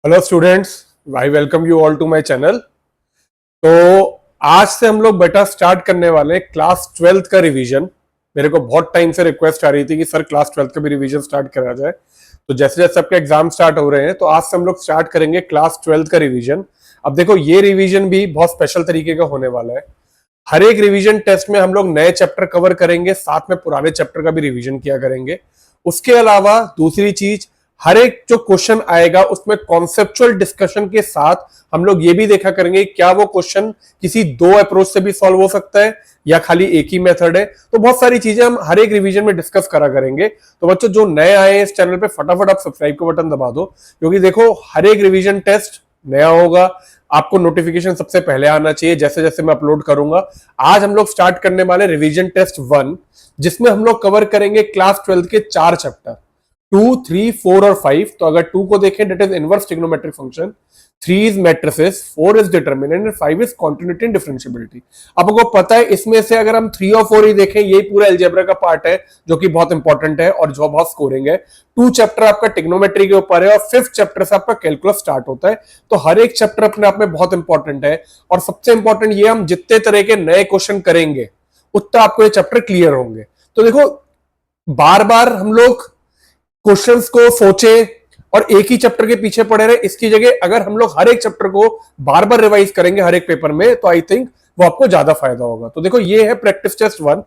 Hello students, I welcome you all to my channel. तो आज से हम लोग बेटा स्टार्ट करने वाले हैं क्लास 12th का रिवीजन। मेरे को बहुत टाइम से रिक्वेस्ट आ रही थी कि सर क्लास 12th का भी रिवीजन स्टार्ट करा जाए। तो जैसे जैसे आपके एग्जाम स्टार्ट हो रहे हैं तो आज से हम लोग स्टार्ट करेंगे क्लास 12th का रिवीजन। अब देखो ये रिवीजन भी बहुत स्पेशल तरीके का होने वाला है। हर एक रिवीजन टेस्ट में हम लोग नए चैप्टर कवर करेंगे, साथ में पुराने चैप्टर का भी रिवीजन किया करेंगे। उसके अलावा दूसरी चीज, हर एक जो क्वेश्चन आएगा उसमें कॉन्सेप्चुअल डिस्कशन के साथ हम लोग ये भी देखा करेंगे क्या वो क्वेश्चन किसी दो अप्रोच से भी सॉल्व हो सकता है या खाली एक ही मेथड है। तो बहुत सारी चीजें हम हर एक रिवीजन में डिस्कस करा करेंगे। तो बच्चों जो नए आए हैं इस चैनल पे फटाफट आप सब्सक्राइब का बटन दबा दो, क्योंकि देखो हर एक रिवीजन टेस्ट नया होगा, आपको नोटिफिकेशन सबसे पहले आना चाहिए जैसे जैसे मैं अपलोड करूंगा। आज हम लोग स्टार्ट करने वाले रिवीजन टेस्ट 1, जिसमें हम लोग कवर करेंगे क्लास 12 के 4 चैप्टर 2, 3, 4 और 5। तो अगर 2 को देखें that is inverse trigonometric function, 3 is matrices, 4 is determinant and 5 is continuity and differentiability. आपको पता है इसमें से अगर हम 3 और 4 ही देखें यही पूरा अलजेब्रा का पार्ट है जो कि बहुत इंपॉर्टेंट है और जो बहुत स्कोरिंग है। 2 चैप्टर आपका ट्रिग्नोमेट्री के ऊपर है और 5th चैप्टर से आपका कैलकुलस स्टार्ट होता है। तो हर एक चैप्टर अपने आप में बहुत इंपॉर्टेंट है और सबसे इंपॉर्टेंट ये हम जितने तरह के नए क्वेश्चन करेंगे उतना आपको ये चैप्टर क्लियर होंगे। तो देखो बार बार हम लोग क्वेश्चंस को सोचे और एक ही चैप्टर के पीछे पड़े रहे, इसकी जगह अगर हम लोग हर एक चैप्टर को बार बार रिवाइज करेंगे हर एक पेपर में तो आई थिंक वो आपको ज्यादा फायदा होगा। तो देखो ये है प्रैक्टिस टेस्ट 1।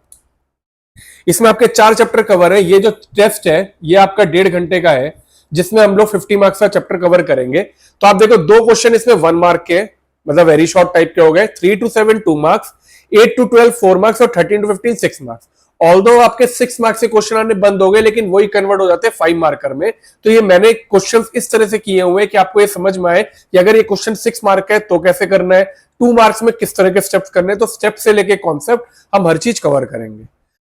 इसमें आपके 4 चैप्टर कवर है। ये जो टेस्ट है ये आपका 1.5 घंटे का है, जिसमें हम लोग 50 मार्क्स का चैप्टर कवर करेंगे। तो आप देखो 2 क्वेश्चन इसमें 1 मार्क के, मतलब वेरी शॉर्ट टाइप के हो गए। 3 to 7 2 मार्क्स, 8 to 12 4 मार्क्स और 13 to 15 6 मार्क्स। ऑल्दो आपके 6 मार्क्स के क्वेश्चन आने बंद हो गए लेकिन वही कन्वर्ट हो जाते हैं 5 मार्कर में। तो ये मैंने क्वेश्चन इस तरह से किए हुए हैं कि आपको ये समझ में आए कि अगर ये क्वेश्चन 6 मार्क का है तो कैसे करना है, 2 मार्क्स में किस तरह के स्टेप्स करने हैं। तो स्टेप से लेके कॉन्सेप्ट हम हर चीज कवर करेंगे।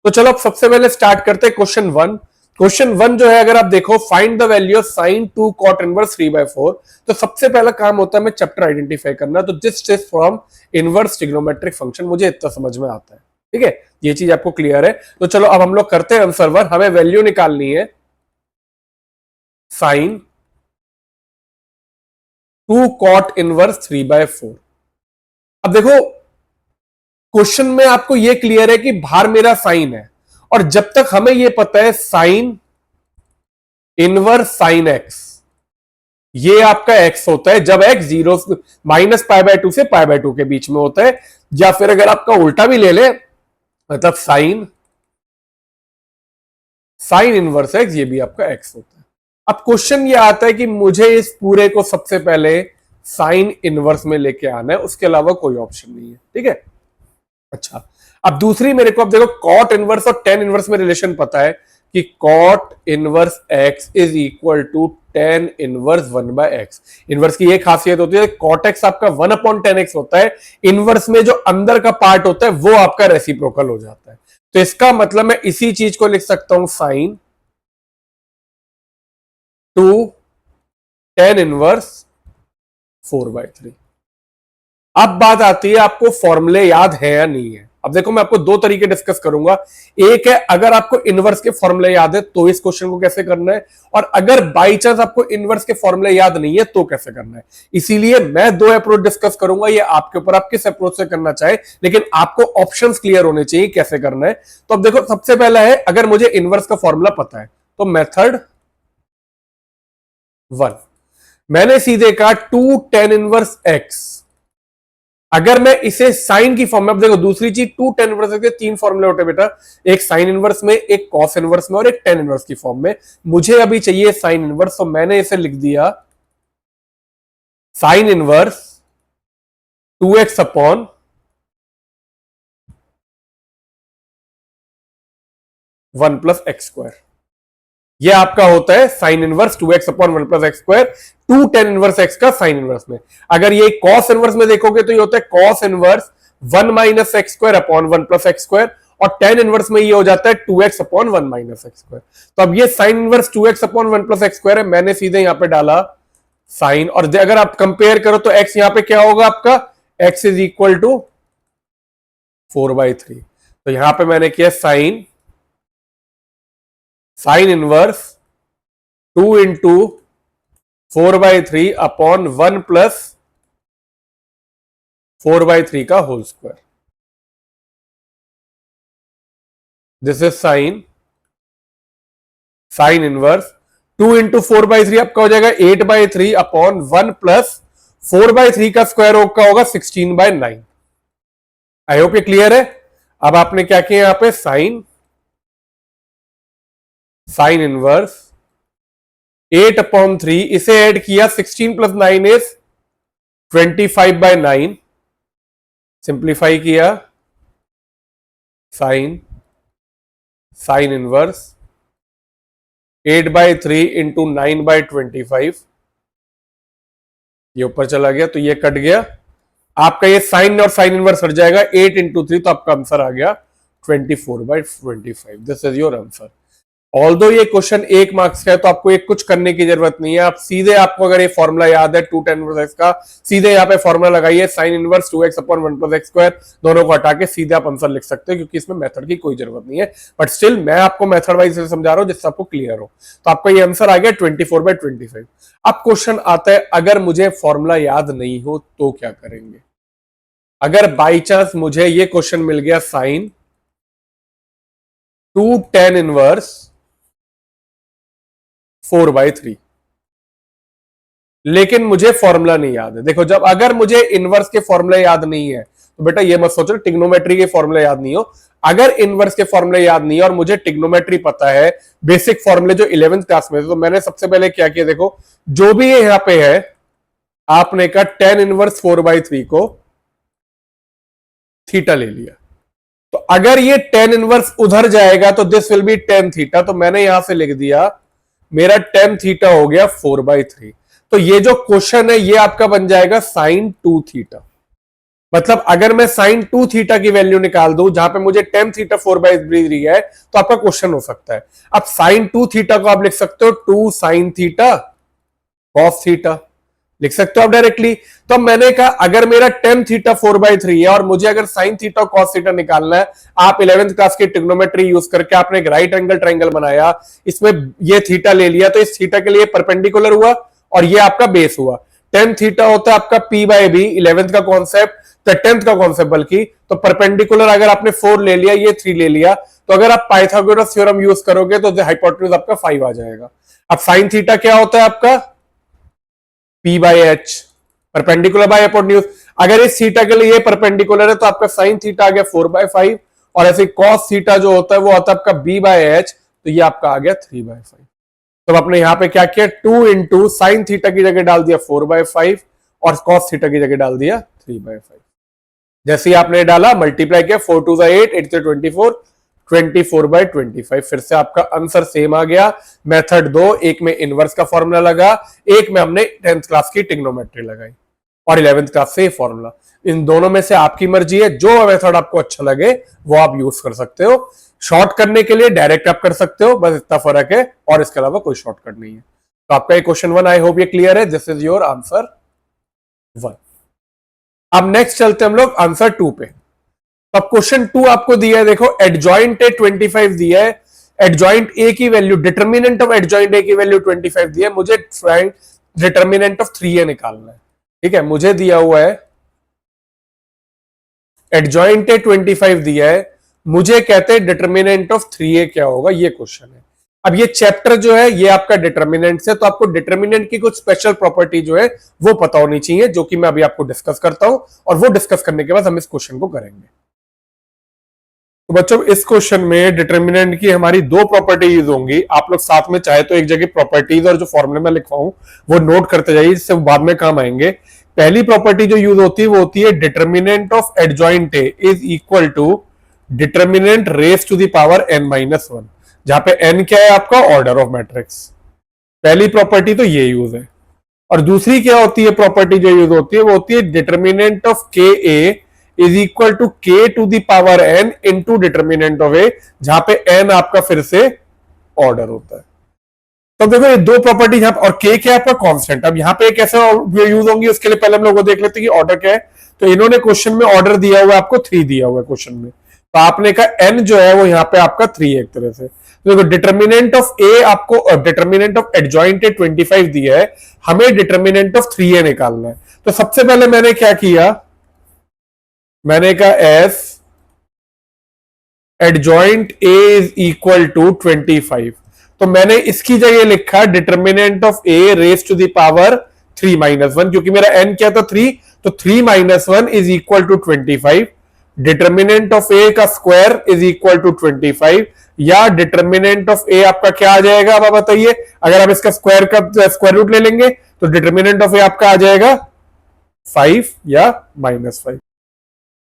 तो चलो अब सबसे पहले स्टार्ट करते हैं क्वेश्चन 1। क्वेश्चन 1 जो है अगर आप देखो, find the value of sine 2 cot inverse 3/4। तो सबसे पहला काम होता है मैं चैप्टर आइडेंटिफाई करना। तो this is from inverse trigonometric function, मुझे इतना समझ में आता है। ठीक है, ये चीज आपको क्लियर है। तो चलो अब हम लोग करते हैं आंसर 1। हमें वैल्यू निकालनी है साइन 2 कॉट इनवर्स 3/4। अब देखो क्वेश्चन में आपको यह क्लियर है कि बाहर मेरा साइन है और जब तक हमें यह पता है साइन इनवर्स साइन एक्स, ये आपका एक्स होता है जब एक्स 0 -π/2 से π/2 के बीच में होता है। या फिर अगर आपका उल्टा भी ले ले, मतलब साइन इनवर्स एक्स, ये भी आपका एक्स होता है। अब क्वेश्चन ये आता है कि मुझे इस पूरे को सबसे पहले साइन इनवर्स में लेके आना है, उसके अलावा कोई ऑप्शन नहीं है। ठीक है, अच्छा अब दूसरी मेरे को, अब देखो कॉट इनवर्स और टेन इनवर्स में रिलेशन पता है कि cot inverse x is equal to tan inverse 1/x। Inverse की ये खासियत होती है कॉट एक्स आपका 1/10x होता है, इनवर्स में जो अंदर का पार्ट होता है वो आपका रेसिप्रोकल हो जाता है। तो इसका मतलब मैं इसी चीज को लिख सकता हूं साइन 2 टेन इनवर्स 4/3। अब बात आती है आपको फॉर्मूले याद है या नहीं है। अब देखो मैं आपको दो तरीके डिस्कस करूंगा। एक है अगर आपको इनवर्स के फॉर्मूले याद है तो इस क्वेश्चन को कैसे करना है, और अगर बाई चांस आपको इनवर्स के फॉर्मूले याद नहीं है तो कैसे करना है। इसीलिए मैं दो अप्रोच डिस्कस करूंगा, ये आपके ऊपर, आप किस अप्रोच से करना चाहे, लेकिन आपको ऑप्शंस क्लियर होने चाहिए कैसे करना है। तो अब देखो सबसे पहला है, अगर मुझे इनवर्स का फॉर्मूला पता है तो मेथड 1, मैंने सीधे कहा 2 टेन इनवर्स एक्स। अगर मैं इसे साइन की फॉर्म में, अब देखो दूसरी चीज 2 टेन इनवर्स के 3 फॉर्मूले होते बेटा, एक साइन इनवर्स में, एक कॉस इनवर्स में और एक टेन इनवर्स की फॉर्म में। मुझे अभी चाहिए साइन इनवर्स, तो मैंने इसे लिख दिया sine inverse 2x upon 1+x²। ये आपका होता है sine inverse 2x upon 1+x², 2 tan inverse x का साइन इनवर्स में। अगर ये कॉस इनवर्स में देखोगे तो ये होता है cos inverse 1 - x² upon 1+x², और टेन इनवर्स में ये हो जाता है 2x अपॉन 1 - x²। तो अब ये sine inverse 2x upon 1+x² है, मैंने सीधे यहां पे डाला साइन, और अगर आप कंपेयर करो तो x यहां पे क्या होगा आपका, x इज इक्वल टू 4/3। तो यहां पे मैंने किया sine inverse 2 into 4/3 upon 1 plus 4/3 का whole square. This is sine inverse 2 into 4/3 आपका हो जाएगा 8/3 अपॉन 1 प्लस 4/3 का स्क्वायर का होगा 16/9। आई होप ये क्लियर है। अब आपने क्या किया यहां पे साइन इनवर्स 8/3 इसे ऐड किया 16 प्लस 9 इज 25/9। सिंप्लीफाई किया साइन इनवर्स 8/3 इंटू 9/25 ये ऊपर चला गया तो ये कट गया। आपका ये साइन और साइन इनवर्स हट जाएगा 8 इंटू 3 तो आपका आंसर आ गया 24/25। This is your answer. Although ये क्वेश्चन 1 मार्क्स का है तो आपको एक कुछ करने की जरूरत नहीं है। आप सीधे आपको अगर ये फॉर्मूला याद है 2 tan इनवर्स x का सीधे यहाँ पे फॉर्मूला लगाइए sine inverse 2x upon 1 plus x square दोनों को हटा के सीधे आप आंसर लिख सकते हो क्योंकि इसमें मेथड की कोई जरूरत नहीं है। बट स्टिल मैं आपको मेथड वाइज समझा रहा हूं जिससे आपको क्लियर हो। तो आपका ये आंसर आ गया 24/25। अब क्वेश्चन आता है अगर मुझे फॉर्मूला याद नहीं हो तो क्या करेंगे। अगर बाई चांस मुझे ये क्वेश्चन मिल गया साइन 2 tan इनवर्स 4/3 लेकिन मुझे फॉर्मूला नहीं याद है। देखो जब अगर मुझे इनवर्स के फॉर्मूले याद नहीं है तो बेटा ये मत सोचो ट्रिग्नोमेट्री के फॉर्मूले याद नहीं हो। अगर इनवर्स के फॉर्मूले याद नहीं है और मुझे ट्रिग्नोमेट्री पता है बेसिक फॉर्मूले जो 11th क्लास में थे तो मैंने सबसे पहले क्या किया देखो जो भी यहां पे है आपने का tan इनवर्स 4/3 को थीटा ले लिया। तो अगर ये tan इनवर्स उधर जाएगा तो this will B tan theta. तो मैंने यहां से लिख दिया मेरा tan थीटा हो गया 4/3। तो ये जो क्वेश्चन है ये आपका बन जाएगा sin 2 थीटा। मतलब अगर मैं sin 2 थीटा की वैल्यू निकाल दूं जहां पे मुझे tan थीटा 4/3 है तो आपका क्वेश्चन हो सकता है। अब sin 2 थीटा को आप लिख सकते हो 2 sin थीटा cos थीटा लिख सकते हो आप डायरेक्टली। तो मैंने कहा अगर मेरा tan थीटा 4/3 है और मुझे अगर sin थीटा cos थीटा निकालना है आप 11th क्लास की ट्रिग्नोमेट्री यूज करके आपने एक राइट एंगल ट्रायंगल बनाया इसमें ये थीटा ले लिया तो इस थीटा के लिए परपेंडिकुलर हुआ और ये आपका बेस हुआ। tan थीटा होता है आपका p/b 11th का कॉन्सेप्ट तो 10th का कॉन्सेप्ट बल्कि तो परपेंडिकुलर अगर आपने 4 ले लिया ये 3 ले लिया तो अगर आप पाइथागोरस थ्योरम यूज करोगे तो हाइपोटेन्यूज आपका 5 आ जाएगा। अब sin थीटा क्या होता है आपका p/h परपेंडिकुलर बाय हाइपोटेन्यूज। अगर इस थीटा के लिए ये परपेंडिकुलर है तो आपका sin थीटा आ गया 4/5 और ऐसे cos थीटा जो होता है वो होता है आपका b/h तो ये आपका आ गया 3/5। तो आपने यहां पे क्या किया 2 इंटू साइन थीटा की जगह डाल दिया 4/5 और cos थीटा की जगह डाल दिया 3/5। जैसे ही आपने डाला मल्टीप्लाई किया 4 2 8 8 24 24/25। फिर से आपका आंसर सेम आ गया। मेथड 2 एक में इनवर्स का फॉर्मूला लगा एक में हमने 10th क्लास की ट्रिग्नोमेट्री लगाई और 11th क्लास से फॉर्मूला। इन दोनों में से आपकी मर्जी है जो मेथड आपको अच्छा लगे वो आप यूज कर सकते हो। शॉर्ट करने के लिए डायरेक्ट आप कर सकते हो बस इतना फर्क है और इसके अलावा कोई शॉर्टकट नहीं है। तो आपका ये क्वेश्चन 1 आई होप ये क्लियर है। This is your answer 1। अब नेक्स्ट चलते हम लोग आंसर 2 पे। अब क्वेश्चन 2 आपको दिया है देखो एडजॉइंट ए 25 दिया है एडजॉइंट ए की वैल्यू डिटर्मिनेंट ऑफ एडजॉइंट ए की वैल्यू 25 दिया है मुझे डिटर्मिनेंट ऑफ 3a निकालना है। ठीक है मुझे दिया हुआ है एडजॉइंट ए 25 दिया है मुझे कहते हैं डिटर्मिनेंट ऑफ 3a क्या होगा ये क्वेश्चन है। अब ये चैप्टर जो है ये आपका डिटर्मिनेंट से तो आपको डिटर्मिनेंट की कुछ स्पेशल प्रॉपर्टी जो है वो पता होनी चाहिए जो कि मैं अभी आपको डिस्कस करता हूं और वो डिस्कस करने के बाद हम इस क्वेश्चन को करेंगे। तो बच्चों इस क्वेश्चन में डिटर्मिनेंट की हमारी 2 प्रॉपर्टी यूज होंगी। आप लोग साथ में चाहे तो एक जगह प्रॉपर्टीज और जो फॉर्मूले में लिखवाऊं वो नोट करते जाइए जिससे बाद में काम आएंगे। पहली प्रॉपर्टी जो यूज होती है वो होती है determinant of adjoint A is equal to determinant raise to the power n-1 जहां पे n क्या है आपका ऑर्डर ऑफ मैट्रिक्स। पहली प्रॉपर्टी तो ये यूज है। और दूसरी क्या होती है प्रॉपर्टी जो यूज होती है वो होती है determinant of K A is equal to K to the power n into determinant of A जहां पे n आपका फिर से ऑर्डर होता है। तो देखो ये 2 प्रॉपर्टी यहां और k क्या है आपका कांस्टेंट। अब यहां पे कैसे यूज होंगी उसके लिए पहले हम लोग देख लेते हैं कि ऑर्डर क्या है। तो इन्होंने क्वेश्चन में ऑर्डर दिया हुआ है आपको 3 दिया हुआ है क्वेश्चन में तो आपने कहा n जो है वो यहाँ पे आपका 3 है एक तरह से। तो देखो डिटर्मिनेंट ऑफ ए आपको डिटर्मिनेंट ऑफ एडजॉइंट ए 25 दिया है, हमें डिटर्मिनेंट ऑफ 3a निकालना है। तो सबसे पहले मैंने क्या किया, मैंने कहा as adjoint A is equal to 25, तो मैंने इसकी जगह लिखा determinant of A raise to the power 3 minus 1, क्योंकि मेरा एन क्या था 3, तो 3 minus 1 is equal to 25। Determinant of A का स्क्वायर इज इक्वल टू 25, या डिटर्मिनेंट ऑफ ए आपका क्या आ जाएगा, अब आप बताइए। अगर आप इसका स्क्वायर का स्क्वायर रूट ले लेंगे तो डिटर्मिनेंट ऑफ ए आपका आ जाएगा 5 या -5।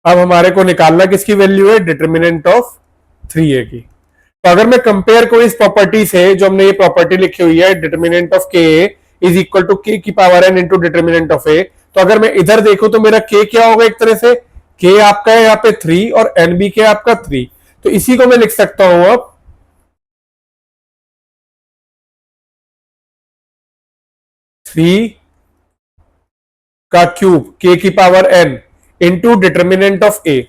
अब हमारे को निकालना किसकी वैल्यू है, डिटर्मिनेंट ऑफ 3a की। तो अगर मैं कंपेयर करूं इस प्रॉपर्टी से, जो हमने ये प्रॉपर्टी लिखी हुई है determinant of K is equal to K की power n into determinant of A, तो अगर मैं इधर देखूं तो मेरा के क्या होगा, एक तरह से के आपका है यहाँ पे 3 और एन बी के आपका 3, तो इसी को मैं लिख सकता हूं अब 3 का क्यूब के की power n into determinant of A.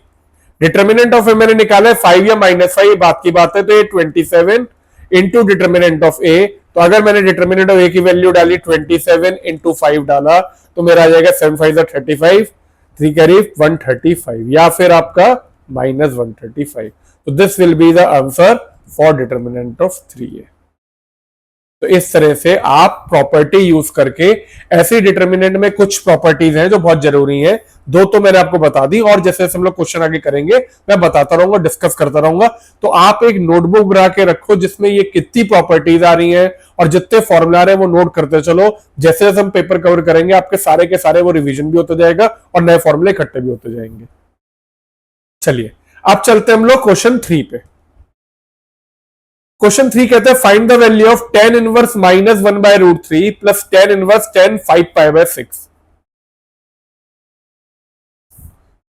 Determinant of A मैंने निकाला है 5 या -5, बात की बात है, तो ये 27 इंटू डिटर्मिनेंट ऑफ ए। तो अगर मैंने डिटर्मिनेंट ऑफ ए की वैल्यू डाली 27 इंटू 5 डाला, तो मेरा आ जाएगा 7 5 35, 3 करीब 135, या फिर आपका -135। तो this will be the answer for determinant of 3a। तो इस तरह से आप प्रॉपर्टी यूज करके, ऐसी डिटर्मिनेंट में कुछ प्रॉपर्टीज हैं जो बहुत जरूरी हैं, दो तो मैंने आपको बता दी, और जैसे हम लोग क्वेश्चन आगे करेंगे मैं बताता रहूंगा, डिस्कस करता रहूंगा। तो आप एक नोटबुक बना के रखो जिसमें ये कितनी प्रॉपर्टीज आ रही हैं और जितने फॉर्मूला आ रहे हैं वो नोट करते चलो। जैसे जैसे हम पेपर कवर करेंगे आपके सारे के सारे वो रिविजन भी होते जाएगा और नए फॉर्मूले इकट्ठे भी होते जाएंगे। चलिए अब चलते हैं हम लोग क्वेश्चन 3 पे। क्वेश्चन 3 कहते हैं find the value of tan inverse -1/√3 plus tan inverse tan 5π/6।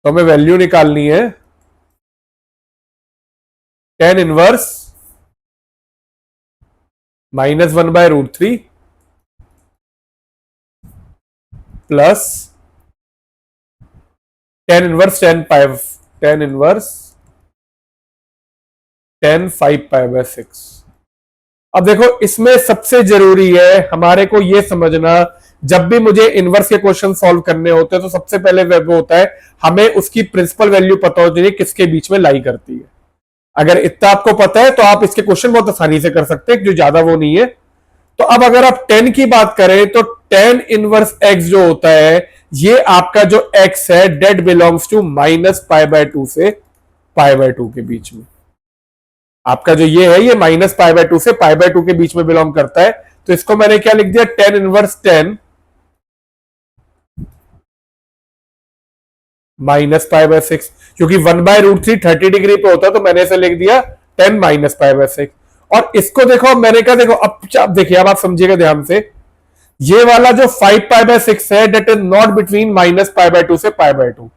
तो हमें वैल्यू निकालनी है tan inverse -1/√3 plus tan inverse tan 5π/6। अब देखो इसमें सबसे जरूरी है हमारे को यह समझना, जब भी मुझे इनवर्स के क्वेश्चन सॉल्व करने होते हैं तो सबसे पहले वो होता है हमें उसकी प्रिंसिपल वैल्यू पता होती है किसके बीच में लाई करती है। अगर इतना आपको पता है तो आप इसके क्वेश्चन बहुत आसानी से कर सकते हैं, जो ज्यादा वो नहीं है। तो अब अगर आप 10 की बात करें तो tan इनवर्स x जो होता है, ये आपका जो x है डेट बिलोंग्स टू -π/2 से π/2 के बीच में। आपका जो ये है ये -π/2 से π/2 के बीच में बिलोंग करता है। तो इसको मैंने क्या लिख दिया, tan इनवर्स 10 -π/6, क्योंकि 1/√3 30 डिग्री पे होता है, तो मैंने इसे लिख दिया 10 -π/6। और इसको देखो, मैंने कहा देखो अब देखिए, अब आप समझिएगा ध्यान से, ये वाला जो 5π/6 है डेट इज नॉट बिटवीन -π/2 से π/2,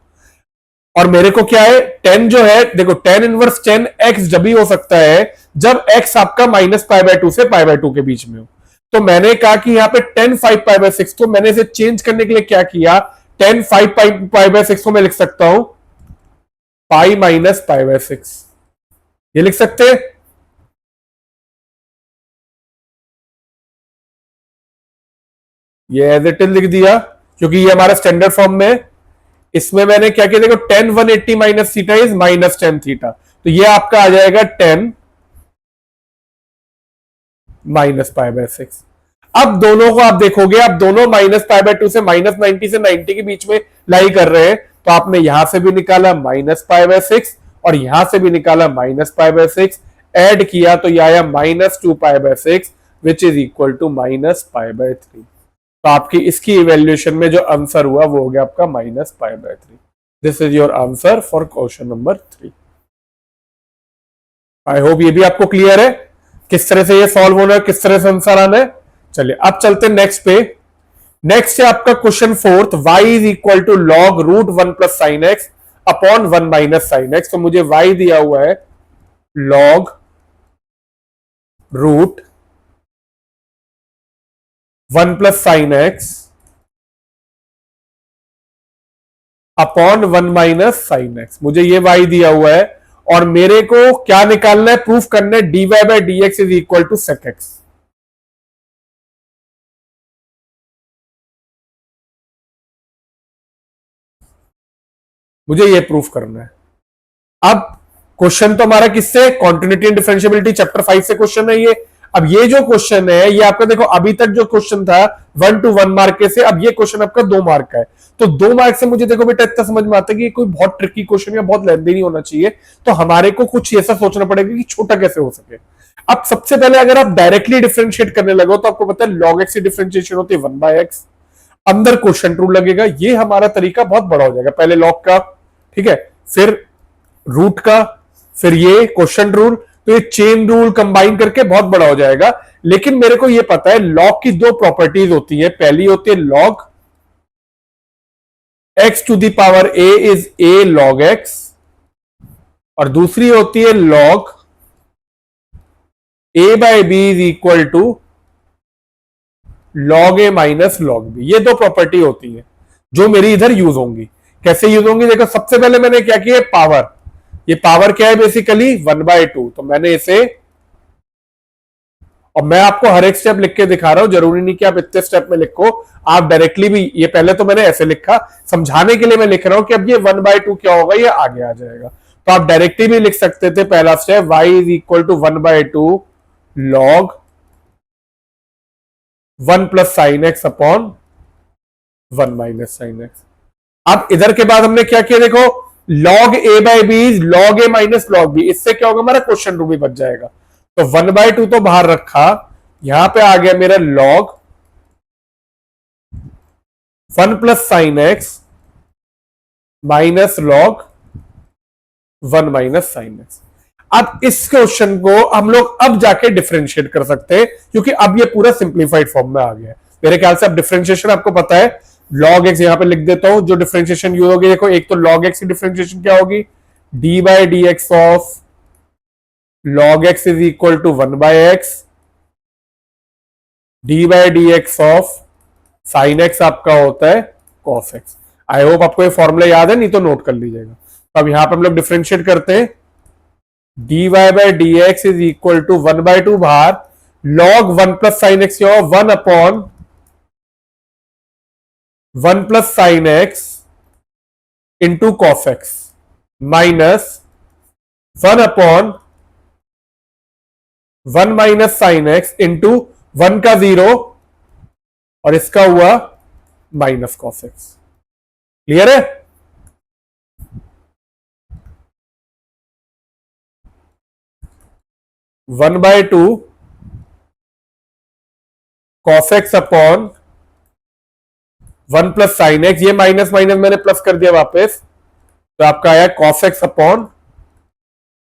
और मेरे को क्या है 10 जो है, देखो tan इनवर्स 10 x जब भी हो सकता है जब x आपका -π/2 से π/2 के बीच में हो। तो मैंने कहा कि यहाँ पे 10 5π/6, तो मैंने इसे चेंज करने के लिए क्या किया, 10 5π/6 को मैं लिख सकता हूं पाई -π/6, ये लिख सकते हैं। ये एज इट इज लिख दिया क्योंकि ये हमारा स्टैंडर्ड फॉर्म में है। इसमें मैंने क्या किया, देखो tan 180 minus theta is -tan theta, तो ये आपका आ जाएगा 10 -π/6। अब दोनों को आप देखोगे, आप दोनों -π/2 से -90 से 90 के बीच में लाई कर रहे हैं, तो आपने यहां से भी निकाला -π/6 और यहां से भी निकाला -π/6, ऐड किया तो यह आया -2π/6 विच इज इक्वल टू -π/3। तो आपकी इसकी इवेल्युएशन में जो आंसर हुआ वो हो गया आपका -π/3। This is your answer for question number 3। I hope ये भी आपको क्लियर है किस तरह से ये सॉल्व होना है, किस तरह से आंसर आना है। चलिए अब चलते हैं नेक्स्ट पे। नेक्स्ट है आपका question 4, y is equal to log √1 plus sine x upon 1 minus sine x. तो मुझे y दिया हुआ है log √1 plus sine x upon 1 minus sine x, मुझे ये y दिया हुआ है। और मेरे को क्या निकालना है, प्रूफ करना है dy by d x is equal to sec x. मुझे ये प्रूफ करना है। अब क्वेश्चन तो हमारा किससे, कॉन्टिन्यूटी एंड डिफरेंशियबिलिटी चैप्टर 5 से क्वेश्चन है ये। अब ये जो क्वेश्चन है ये आपका देखो, अभी तक जो क्वेश्चन था 1 to 1 मार्क के से, अब ये क्वेश्चन आपका 2 मार्क का है। तो 2 मार्क से मुझे देखो बेटा इतना समझ में आता है कि कोई बहुत ट्रिकी क्वेश्चन या बहुत लेंथी नहीं होना चाहिए, तो हमारे को कुछ ऐसा सोचना पड़ेगा कि छोटा कैसे हो सके। अब सबसे पहले अगर आप डायरेक्टली डिफरेंशिएट करने लगो तो आपको पता है log x की डिफरेंशिएशन होती है 1/x, अंदर क्वेश्चन रूल लगेगा, ये हमारा तरीका बहुत बड़ा हो जाएगा। पहले log का, ठीक है, फिर रूट का, फिर ये क्वेश्चन रूल, तो ये चेन रूल कंबाइन करके बहुत बड़ा हो जाएगा। लेकिन मेरे को ये पता है लॉग की दो प्रॉपर्टीज होती है, पहली होती है log x to the power a is a log x, और दूसरी होती है log a by b is equal to log a minus log b। ये दो प्रॉपर्टी होती है जो मेरी इधर यूज होंगी। कैसे यूज होंगी, देखो सबसे पहले मैंने क्या किया, पावर, ये पावर क्या है बेसिकली 1/2, तो मैंने इसे, और मैं आपको हर एक स्टेप लिख के दिखा रहा हूं, जरूरी नहीं कि आप इतने स्टेप में लिखो, आप डायरेक्टली भी, ये पहले तो मैंने ऐसे लिखा, समझाने के लिए मैं लिख रहा हूं कि अब ये 1/2 क्या होगा, ये आगे आ जाएगा। तो आप डायरेक्टली भी लिख सकते थे, पहला step y is equal to 1/2 log 1 plus sine x upon 1 minus sine x. अब इधर के बाद हमने क्या किया, देखो log a by b is log a minus log b, इससे क्या होगा, हमारा क्वेश्चन रूल भी बच जाएगा। तो 1/2 तो बाहर रखा, यहां पे आ गया मेरा log 1 plus sine x minus log 1 minus sine x. अब इस क्वेश्चन को हम लोग अब जाके डिफरेंशिएट कर सकते हैं, क्योंकि अब ये पूरा सिंप्लीफाइड फॉर्म में आ गया है। मेरे ख्याल से अब डिफरेंशिएशन आपको पता है, log x यहां पे लिख देता हूं, जो डिफरेंशिएशन यूज होगी, देखो एक तो log x की डिफरेंशिएशन क्या होगी, d by d x of log x is equal to 1/x, d by d x of sine x आपका होता है cos x। आई होप आपको ये फॉर्मूला याद है, नहीं तो नोट कर लीजिएगा। तो अब यहां पर हम लोग डिफरेंशिएट करते हैं, dy by d x is equal to 1/2 बाहर, log 1 plus sine x 1 upon 1 plus sine x into cos x minus 1 upon 1 minus sine x into 1 का 0 और इसका हुआ माइनस कॉस एक्स। क्लियर है? One by two cos x upon 1 plus sine x, ये minus minus मैंने plus कर दिया वापस, तो आपका आया cos x upon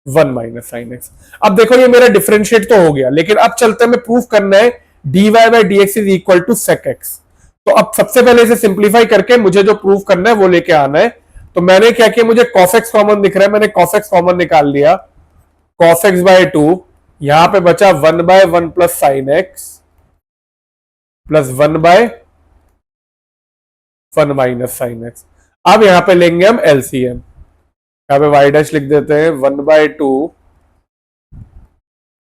1 minus sine x. अब देखो ये मेरा डिफरेंशिएट तो हो गया, लेकिन अब चलते हैं, मैं प्रूफ करना है dy by d x is equal to sec x. तो अब सबसे पहले इसे सिंप्लीफाई करके मुझे जो प्रूफ करना है वो लेके आना है। तो मैंने क्या किया, मुझे cos x कॉमन दिख रहा है, मैंने cos x कॉमन निकाल लिया, cos x बाय 2, यहां पे बचा 1/1 plus sine x plus 1/1 minus sine x. अब यहां पे लेंगे हम एलसीएम, यहां पे y डैश लिख देते हैं 1/2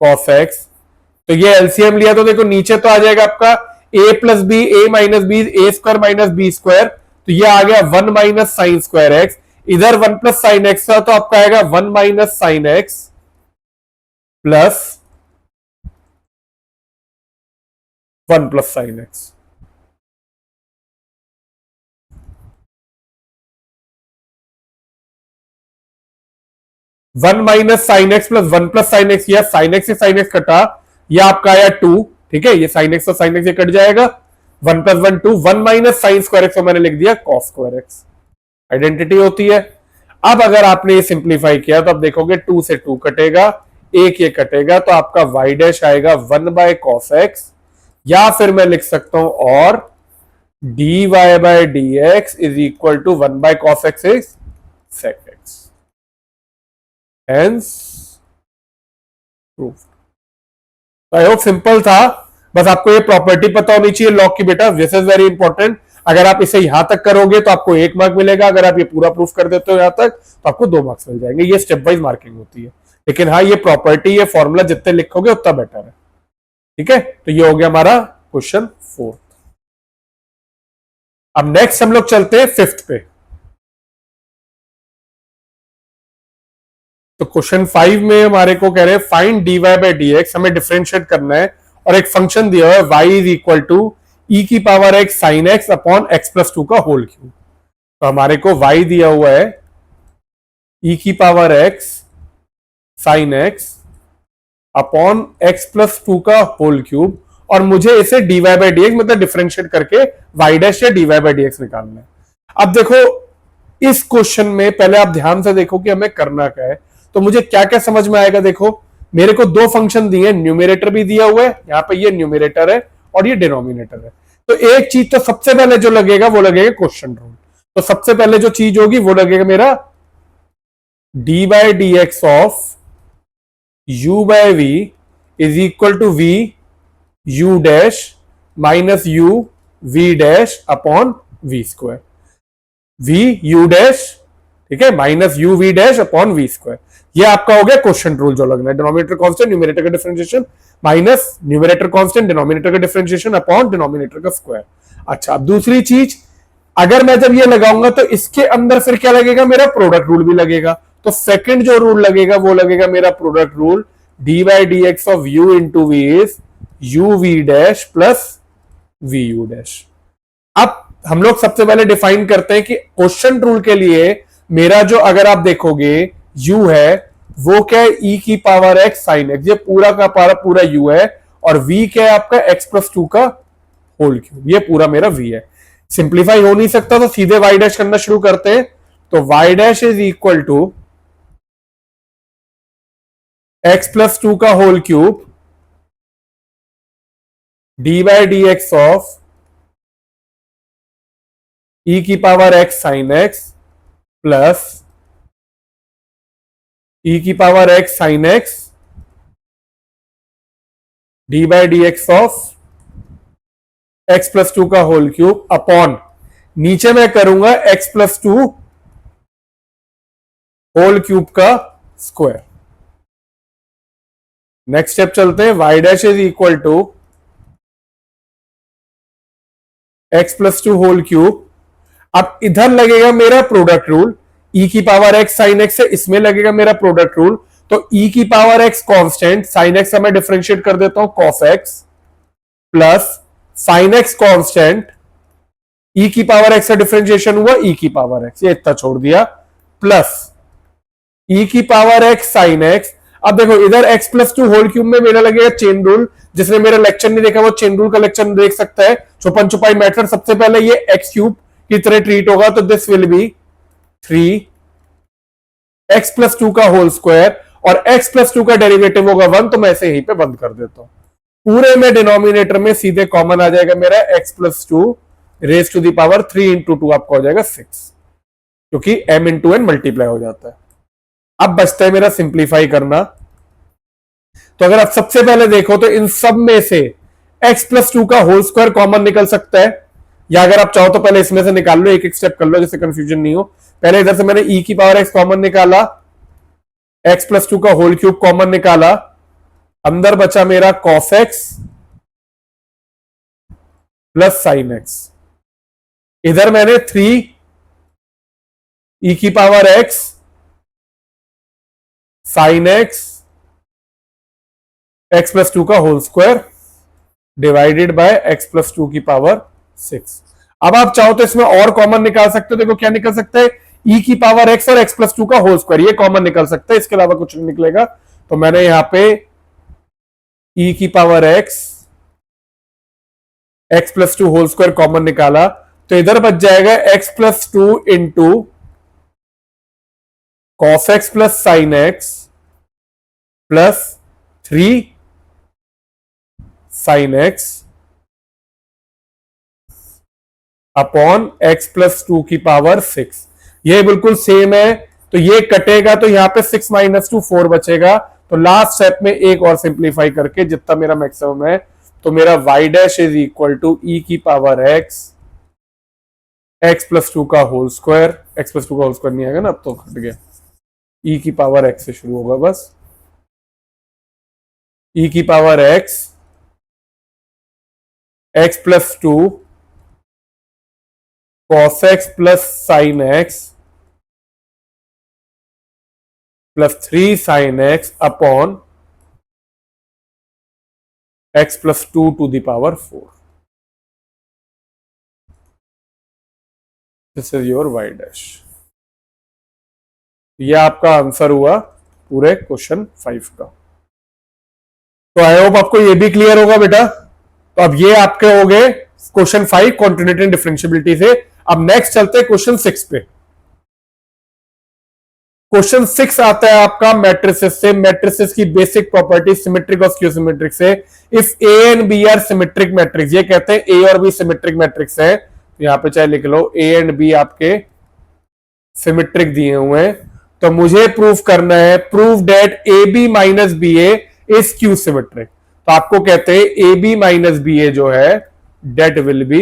cos x। तो ये एलसीएम लिया तो देखो नीचे तो आ जाएगा आपका a plus b, a minus B, a square minus b square, तो ये आ गया 1 माइनस साइन स्क्वायर एक्स। इधर 1 प्लस साइन एक्स था, तो आपका आएगा 1 minus sine x plus 1 plus sine x. One minus sine x plus 1 plus sine x, या साइन एक्स से साइन एक्स कटा, यह आपका आया 2, ठीक है, ये साइन एक्स और साइन एक्स कट जाएगा, 1 plus 1 2, 1 minus sine square x, मैंने लिख दिया कॉस स्क्वायर एक्स। आइडेंटिटी होती है। अब अगर आपने ये सिंप्लीफाई किया तो आप देखोगे 2 से 2 कटेगा, एक ये कटेगा, तो आपका y डैश आएगा 1 बाय कॉस एक्स, या फिर मैं लिख सकता हूं और dy by d x is equal to 1 by cos x is sec x. Hence proof. I hope simple था, बस आपको ये प्रॉपर्टी पता होनी चाहिए लॉग की बेटा, दिस इज वेरी इंपॉर्टेंट। अगर आप इसे यहां तक करोगे तो आपको 1 मार्क मिलेगा, अगर आप ये पूरा प्रूफ कर देते हो यहां तक तो आपको 2 मार्क्स मिल जाएंगे। ये स्टेप वाइज मार्किंग होती है, लेकिन हाँ ये प्रॉपर्टी, ये फॉर्मूला जितने लिखोगे उतना बेटर है। ठीक है, तो ये हो गया हमारा क्वेश्चन 4। अब नेक्स्ट हम लोग चलते हैं 5th पे। तो क्वेश्चन 5 में हमारे को कह रहे हैं find dy by D x, हमें डिफरेंशिएट करना है और एक फंक्शन दिया हुआ है y is equal to e की power x sign x upon x plus two का होल क्यूब। तो हमारे को y दिया हुआ है ई की power x sign x upon x plus two का होल क्यूब, और मुझे इसे dy बाई डी एक्स मतलब डिफरेंशिएट करके y डैश या dy बाई डी एक्स निकालना है। अब देखो इस क्वेश्चन में पहले आप ध्यान से देखो कि हमें करना क्या है, तो मुझे क्या क्या समझ में आएगा। देखो मेरे को 2 फंक्शन दिए, न्यूमरेटर भी दिया हुआ है, यहां पे ये न्यूमरेटर है और ये डिनोमिनेटर है। तो एक चीज तो सबसे पहले जो लगेगा वो लगेगा क्वेश्चन रूल। तो सबसे पहले जो चीज होगी वो लगेगा मेरा d by D x of u by v is equal to v u dash minus u v dash upon v square, v u dash, ठीक है, minus u v dash upon v square. ये आपका हो गया question rule जो लगना है, denominator constant numerator का differentiation minus numerator constant denominator का डिफरेंशिएशन अपॉन डिनोमिनेटर का स्क्वायर। अच्छा, अब दूसरी चीज, अगर मैं जब ये लगाऊंगा तो इसके अंदर फिर क्या लगेगा, मेरा प्रोडक्ट रूल भी लगेगा। तो सेकंड जो रूल लगेगा वो लगेगा मेरा product rule, d by D x of u into v is u v dash plus v u dash. अब हम लोग सबसे पहले डिफाइन करते हैं कि क्वेश्चन रूल के लिए मेरा जो, अगर आप देखोगे u है वो क्या है, e की पावर x साइन x, ये पूरा का पूरा u है, और v क्या है आपका x प्लस टू का होल क्यूब, ये पूरा मेरा v है। सिंप्लीफाई हो नहीं सकता तो सीधे y डैश करना शुरू करते हैं। तो y dash is equal to x plus two का whole cube d by D x of e की power x sine x plus e की power x sine x d by D x of x plus two का whole cube upon, नीचे मैं करूंगा x plus two whole cube का square. Next step चलते हैं, y dash is equal to x plus two whole cube. अब इधर लगेगा मेरा प्रोडक्ट रूल, e की पावर x साइन x है, इसमें लगेगा मेरा प्रोडक्ट रूल। तो e की power x constant, sine x मैं डिफरेंशिएट कर देता हूं cos x, plus sine x constant, e की पावर x का डिफरेंशिएशन हुआ e की पावर x, ये इतना छोड़ दिया, प्लस e की पावर x साइन x। अब देखो इधर x plus two whole cube में मेरा लगेगा चेन रूल, जिसने मेरा लेक्चर नहीं देखा वो चेन रूल का लेक्चर देख सकता है, छुपन छुपाई मैथड। सबसे पहले ये x क्यूब की तरह ट्रीट होगा, तो this will B 3x plus two का होल स्क्वायर, और x प्लस टू का डेरिवेटिव होगा 1, तो मैं इसे यहीं पे बंद कर देता हूं। पूरे में डिनोमिनेटर में सीधे कॉमन आ जाएगा मेरा x plus two raise to the power 3 into two, आपका हो जाएगा 6, क्योंकि m इंटू एन मल्टीप्लाई हो जाता है। अब बचता है मेरा सिंप्लीफाई करना। तो अगर आप सबसे पहले देखो तो इन सब में से x प्लस टू का होल स्क्वायर कॉमन निकल सकता है, या अगर आप चाहो तो पहले इसमें से निकाल लो, एक एक स्टेप कर लो जिससे कंफ्यूजन नहीं हो। पहले इधर से मैंने e की पावर x कॉमन निकाला, x प्लस टू का होल क्यूब कॉमन निकाला, अंदर बचा मेरा cos x plus sine x। इधर मैंने 3 e की power x sine x x plus two का whole square divided by x plus two की पावर 6। अब आप चाहो तो इसमें और कॉमन निकाल सकते हो, देखो क्या निकल सकता है, e की पावर x और x प्लस टू का होल स्क्वायर, ये कॉमन निकल सकता है, इसके अलावा कुछ नहीं निकलेगा। तो मैंने यहां पे e की power x plus two whole square common निकाला, तो इधर बच जाएगा x plus two into cos x plus sine x plus 3 sine x upon x plus two की पावर 6। ये बिल्कुल सेम है, तो ये कटेगा तो यहां पे 6 माइनस 2 4 बचेगा। तो लास्ट स्टेप में एक और सिंप्लीफाई करके जितना मेरा मैक्सिमम है, तो मेरा y dash is equal to e की पावर x x+2 का होल स्क्वायर, x+2 का होल स्क्वायर नहीं आएगा ना, अब तो हट गया, e की पावर x से शुरू होगा बस, e की power x, x+2 cos x plus sine x plus 3 sine x upon x+2 to the power 4। This is your y dash. यह आपका आंसर हुआ पूरे क्वेश्चन 5 का। तो आई होप आपको ये भी क्लियर होगा बेटा। तो अब ये आपके हो गए क्वेश्चन 5 कॉन्टिन्यूटी एंड डिफरेंशियबिलिटी से। अब नेक्स्ट चलते हैं क्वेश्चन 6 पे। क्वेश्चन 6 आता है आपका मैट्रिसेस से। मैट्रिसेस की बेसिक प्रॉपर्टी सिमेट्रिक और स्क्यू सिमेट्रिक से। If A and B are symmetric matrix, ये कहते हैं ए और बी सिमेट्रिक मैट्रिक्स है, तो यहां पे चाहे लिख लो ए एंड बी आपके सिमेट्रिक दिए हुए हैं। तो मुझे प्रूफ करना है, proof that A B minus B A is skew symmetric. तो आपको कहते हैं A B minus B A जो है that will be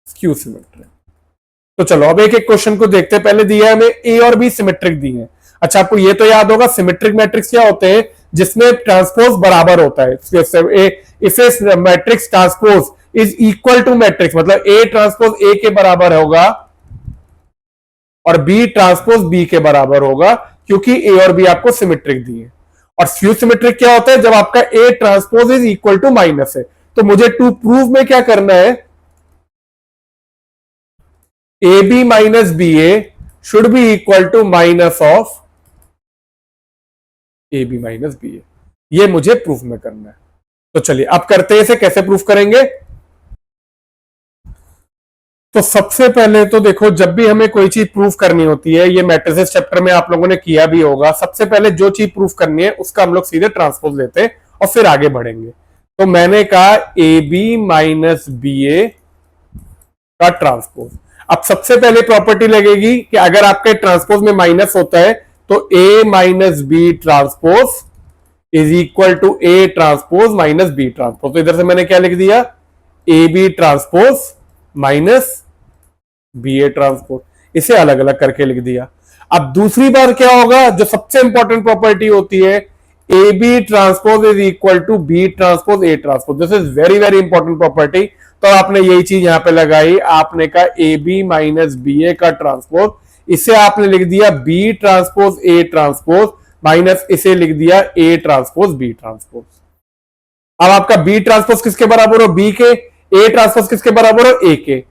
skew symmetric. तो चलो अब एक एक क्वेश्चन को देखते हैं। पहले दिया है हमें ए और बी सिमेट्रिक दिए हैं। अच्छा, आपको ये तो याद होगा सिमेट्रिक मैट्रिक्स क्या होते हैं, जिसमें ट्रांसपोज बराबर होता है। If A matrix transpose is equal to matrix, मतलब ए ट्रांसपोज ए के बराबर होगा और बी ट्रांसपोज बी के बराबर होगा, क्योंकि ए और बी आपको सिमेट्रिक दिए। और स्क्यू सिमेट्रिक क्या होता है, जब आपका A transpose is equal to minus है। तो मुझे टू प्रूव में क्या करना है, A B minus B A should be equal to minus of A B minus B A. ये मुझे प्रूफ में करना है। तो चलिए अब करते हैं इसे, कैसे प्रूफ करेंगे। तो सबसे पहले तो देखो, जब भी हमें कोई चीज प्रूफ करनी होती है, ये मैट्रिसेस चैप्टर में आप लोगों ने किया भी होगा, सबसे पहले जो चीज प्रूफ करनी है उसका हम लोग सीधे ट्रांसपोज लेते हैं और फिर आगे बढ़ेंगे। तो मैंने कहा A B minus B A का ट्रांसपोज। अब सबसे पहले प्रॉपर्टी लगेगी कि अगर आपके ट्रांसपोज में माइनस होता है तो A minus B transpose is equal to A transpose minus B transpose. तो इधर से मैंने क्या लिख दिया, A B transpose minus B A transpose, इसे अलग अलग करके लिख दिया। अब दूसरी बार क्या होगा, जो सबसे इंपॉर्टेंट प्रॉपर्टी होती है, A B transpose is equal to B transpose A transpose. This is very very important property. तो आपने यही चीज यहां पे लगाई, आपने कहा A B minus B A का ट्रांसपोज, इसे आपने लिख दिया B transpose A transpose minus इसे लिख दिया ए ट्रांसपोज बी ट्रांसपोज। अब आपका बी ट्रांसपोज किसके बराबर हो, बी के, ए ट्रांसपोज किसके बराबर हो, ए के।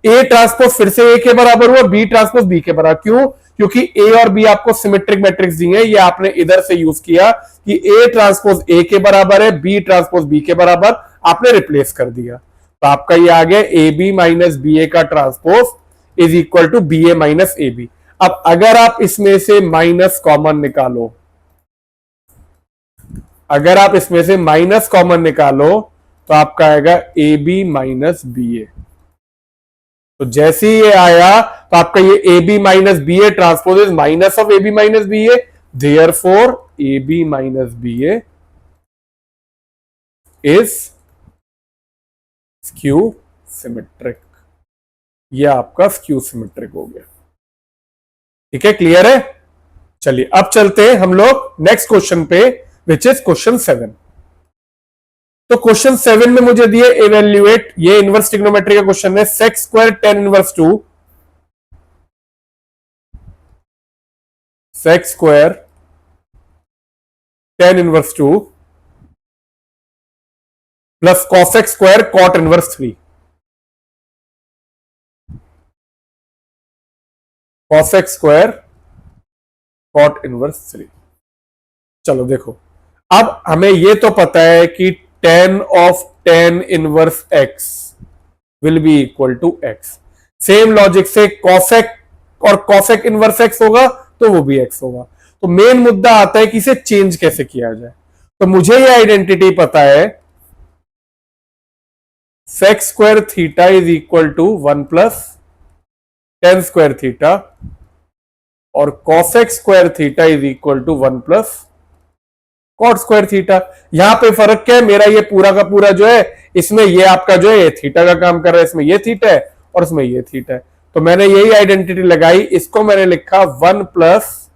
ए ट्रांसपोज फिर से ए के बराबर हुआ, बी ट्रांसपोज बी के बराबर। क्यों, क्योंकि ए और बी आपको सिमेट्रिक मैट्रिक्स दिए हैं, ये आपने इधर से यूज किया कि ए ट्रांसपोज ए के बराबर है, बी ट्रांसपोज बी के बराबर, आपने रिप्लेस कर दिया। तो आपका ये आ गया A B minus B A का transpose is equal to B A minus A B. अब अगर आप इसमें से माइनस कॉमन निकालो, अगर आप इसमें से माइनस कॉमन निकालो तो आपका आएगा A B minus B A. तो जैसे ही ये आया तो आपका ये A B minus B A transpose is minus of A B minus B A, therefore A B minus B A is skew symmetric. ये आपका स्क्यू सिमेट्रिक हो गया। ठीक है, क्लियर है। चलिए अब चलते हैं हम लोग नेक्स्ट क्वेश्चन पे, विच इज क्वेश्चन 7। तो क्वेश्चन 7 में मुझे दिए इवेल्युएट, ये इनवर्स ट्रिग्नोमेट्री का क्वेश्चन है, sec square tan inverse 2, sec square tan inverse 2 plus cosec square cot inverse 3। Cosec square cot inverse 3। चलो देखो, अब हमें यह तो पता है कि tan of tan inverse x will be equal to x। Same logic से कॉसेक और कॉसेक इनवर्स x होगा तो वो भी x होगा। तो मेन मुद्दा आता है कि इसे चेंज कैसे किया जाए। तो मुझे ये आइडेंटिटी पता है, sec square theta is equal to 1 plus tan square theta और cosec square theta is equal to 1 plus cot square theta. यहां पे फर्क क्या है, मेरा ये पूरा का पूरा जो है इसमें ये आपका जो है थीटा का काम कर रहा है, इसमें ये थीटा है और इसमें ये थीटा है। तो मैंने यही आइडेंटिटी लगाई, इसको मैंने लिखा 1 +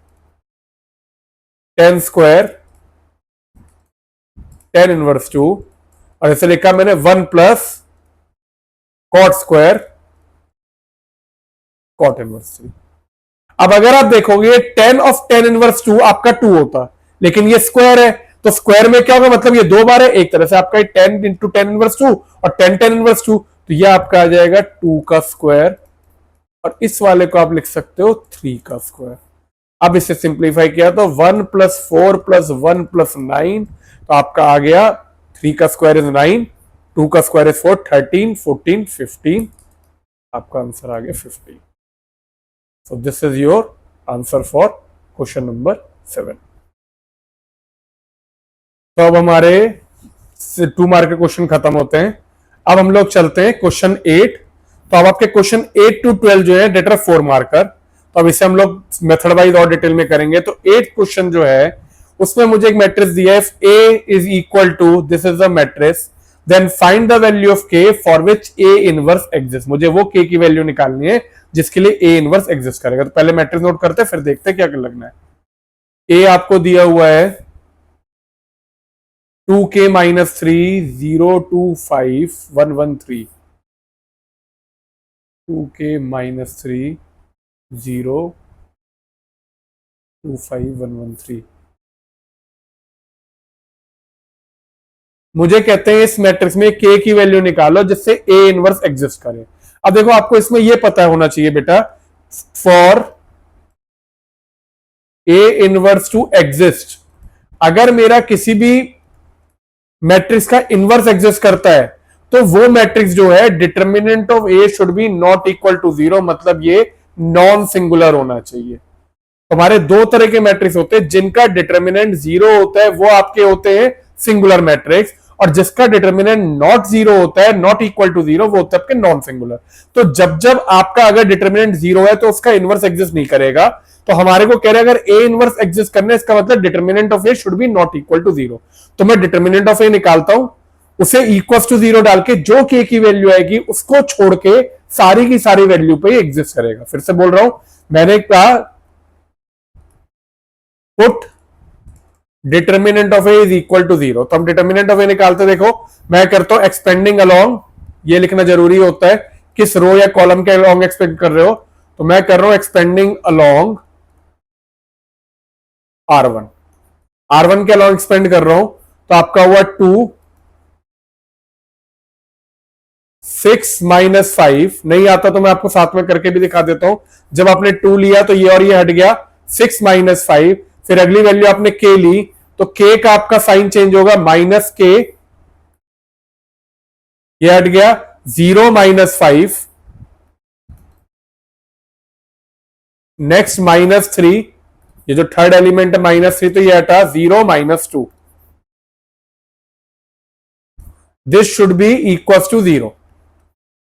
tan² tan−1 और इसे लिखा मैंने 1 + cot²cot−3। अब अगर आप देखोगे tan(tan−2) आपका 2 होता, लेकिन ये स्क्वायर है तो स्क्वायर में क्या होगा, मतलब ये 2 बार है, एक तरह से आपका tan × tan−2 और tan(tan−2), तो ये आपका आ जाएगा 2 का स्क्वायर और इस वाले को आप लिख सकते हो 3 का स्क्वायर। अब इसे सिंप्लीफाई किया तो 1 + 4 + 1 + 9, तो आपका आ गया 3 का स्क्वायर इज 9, 2 का स्क्वायर इज 4, 13, 14, 15, आपका आंसर आ गया 15। So this is your answer for question number 7। तो अब हमारे 2 मार्क के क्वेश्चन खत्म होते हैं। अब हम लोग चलते हैं क्वेश्चन 8। तो अब आपके क्वेश्चन 8 to 12 जो है डेट आर 4 मार्कर, तो अब इसे हम लोग मेथड वाइज और डिटेल में करेंगे। तो 8 क्वेश्चन जो है उसमें मुझे एक मैट्रिक्स दिया है, A is equal to, this is the matrix, then find the value of K for which A inverse exist. मुझे वो K की वैल्यू निकालनी है जिसके लिए A इनवर्स एग्जिस्ट करेगा। तो पहले मैट्रिक्स नोट करते हैं फिर देखते हैं क्या लगना है। A आपको दिया हुआ है 2K - 3 0 2 5 1 1 3, 2K - 3 0 2 5 1 1 3। मुझे कहते हैं इस मैट्रिक्स में K की वैल्यू निकालो जिससे A इनवर्स एग्जिस्ट करे। अब देखो आपको इसमें यह पता होना चाहिए बेटा, for A inverse to exist, अगर मेरा किसी भी मैट्रिक्स का इनवर्स एग्जिस्ट करता है तो वो मैट्रिक्स जो है determinant of A should be not equal to 0, मतलब ये नॉन सिंगुलर होना चाहिए। हमारे 2 तरह के मैट्रिक्स होते हैं, जिनका डिटर्मिनेंट 0 होता है वो आपके होते हैं सिंगुलर मैट्रिक्स, और जिसका डिटर्मिनेंट नॉट 0 होता है, नॉट इक्वल टू 0, वो होता है आपके नॉन सिंगुलर। तो जब जब आपका अगर डिटर्मिनेंट 0 है तो उसका इनवर्स एग्जिस्ट नहीं करेगा। तो हमारे को कह रहे हैं अगर ए इनवर्स एग्जिस्ट करना है, इसका मतलब determinant of A should be not equal to 0। तो मैं डिटर्मिनेंट ऑफ ए निकालता हूं, उसे इक्वल टू 0 डाल के जो के की वैल्यू आएगी उसको छोड़ के सारी की सारी वैल्यू पे एग्जिस्ट करेगा। फिर से बोल रहा हूं, मैंने कहा put determinant of A is equal to 0, तो हम डिटर्मिनेंट ऑफ ए निकालते, देखो मैं करता हूं एक्सपेंडिंग अलोंग, ये लिखना जरूरी होता है किस रो या कॉलम के अलोंग एक्सपेंड कर रहे हो, तो मैं कर रहा हूं एक्सपेंडिंग अलोंग R1, R1 के अलोंग एक्सपेंड कर रहा हूं, तो आपका हुआ 2 6 - 5, नहीं आता तो मैं आपको साथ में करके भी दिखा देता हूं। जब आपने 2 लिया तो ये और ये हट गया, 6 - 5, फिर अगली वैल्यू आपने K ली तो K का आपका साइन चेंज होगा -K, ये हट गया 0 - 5, नेक्स्ट -3, ये जो थर्ड एलिमेंट है -3, तो ये हटा 0 - 2, this should be equal to 0।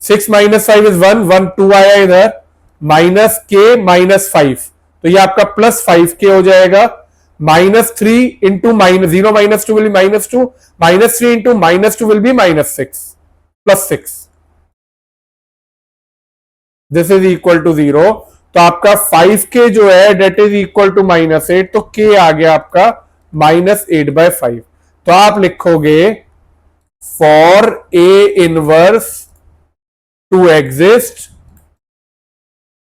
6 - 5 is 1 1 2 आया इधर, -K - 5, तो ये आपका +5K हो जाएगा, -3 into -0 - 2 will be -2, -3 into -2 will be -6 +6, this is equal to 0। तो आपका 5K जो है डेट इज इक्वल टू -8, तो K आ गया आपका -8/5। तो आप लिखोगे for A inverse to exist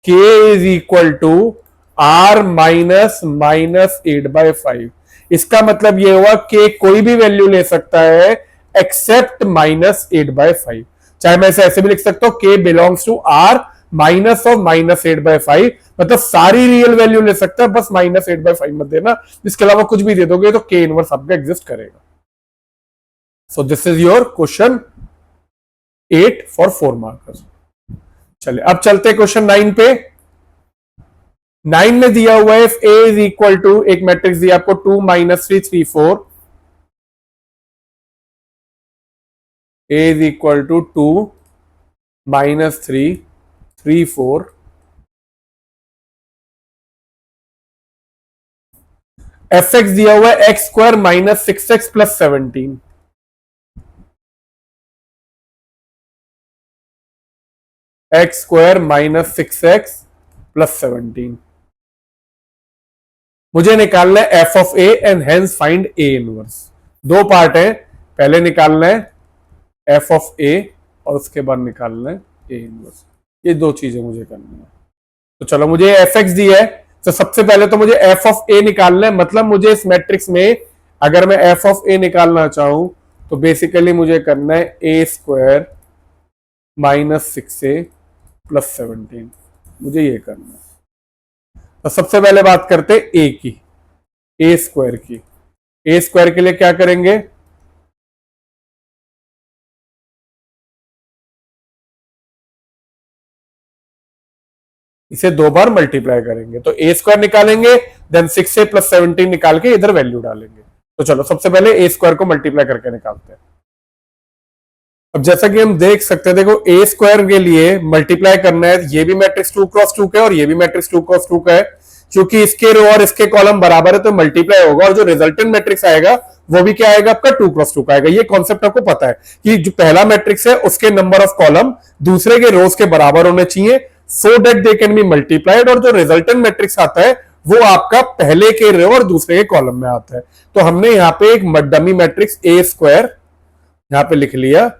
K is equal to R -8/5। इसका मतलब यह हुआ K कोई भी वैल्यू ले सकता है एक्सेप्ट -8/5। चाहे मैं इसे ऐसे भी लिख सकता हूं, K belongs to R minus of -8/5, मतलब सारी रियल वैल्यू ले सकता है, बस -8/5 मत देना, इसके अलावा कुछ भी दे दोगे तो K इनवर्स आपका एग्जिस्ट करेगा। सो this is your question 8 for 4 markers. चलिए अब चलते क्वेश्चन 9 पे। 9 में दिया हुआ है A इज इक्वल टू, एक मैट्रिक्स दिया आपको 2 - 3 3 4, A is equal to 2 - 3 3 4, f x दिया हुआ है x square minus 6x plus 17, x square minus 6x plus 17। मुझे निकालना है f of A and hence find A inverse. दो पार्ट है, पहले निकालना है एफ ऑफ ए और उसके बाद निकालना है ए इनवर्स। ये दो चीजें मुझे करनी है। तो चलो, मुझे एफ एक्स दिया है, तो सबसे पहले तो मुझे एफ ऑफ ए निकालना है। मतलब मुझे इस मैट्रिक्स में अगर मैं एफ ऑफ ए निकालना चाहूं तो बेसिकली मुझे करना है ए स्क्वायर माइनस 6a प्लस 17। मुझे ये करना है। तो सबसे पहले बात करते हैं ए की, ए स्क्वायर की। ए स्क्वायर के लिए क्या करेंगे, इसे दो बार मल्टीप्लाई करेंगे। तो ए स्क्वायर निकालेंगे, देन 6a प्लस 17 निकाल के इधर वैल्यू डालेंगे। तो चलो सबसे पहले ए स्क्वायर को मल्टीप्लाई करके निकालते हैं। अब जैसा कि हम देख सकते हैं, देखो ए स्क्वायर के लिए मल्टीप्लाई करना है, ये भी मैट्रिक्स 2 क्रॉस 2 का है और ये भी मैट्रिक्स 2 क्रॉस 2 का है। क्योंकि इसके रो और इसके कॉलम बराबर है तो मल्टीप्लाई होगा, और जो रिजल्टेंट मैट्रिक्स आएगा वो भी क्या आएगा आपका 2 क्रॉस 2 का आएगा। ये कॉन्सेप्ट आपको पता है कि जो पहला मैट्रिक्स है उसके नंबर ऑफ कॉलम दूसरे के रोज के बराबर होने चाहिए, so that they can be multiplied. और जो रिजल्टेंट मैट्रिक्स आता है वो आपका पहले के रो और दूसरे के कॉलम में आता है। तो हमने यहाँ पे एक डमी मैट्रिक्स ए स्क्वायर यहां पे लिख लिया,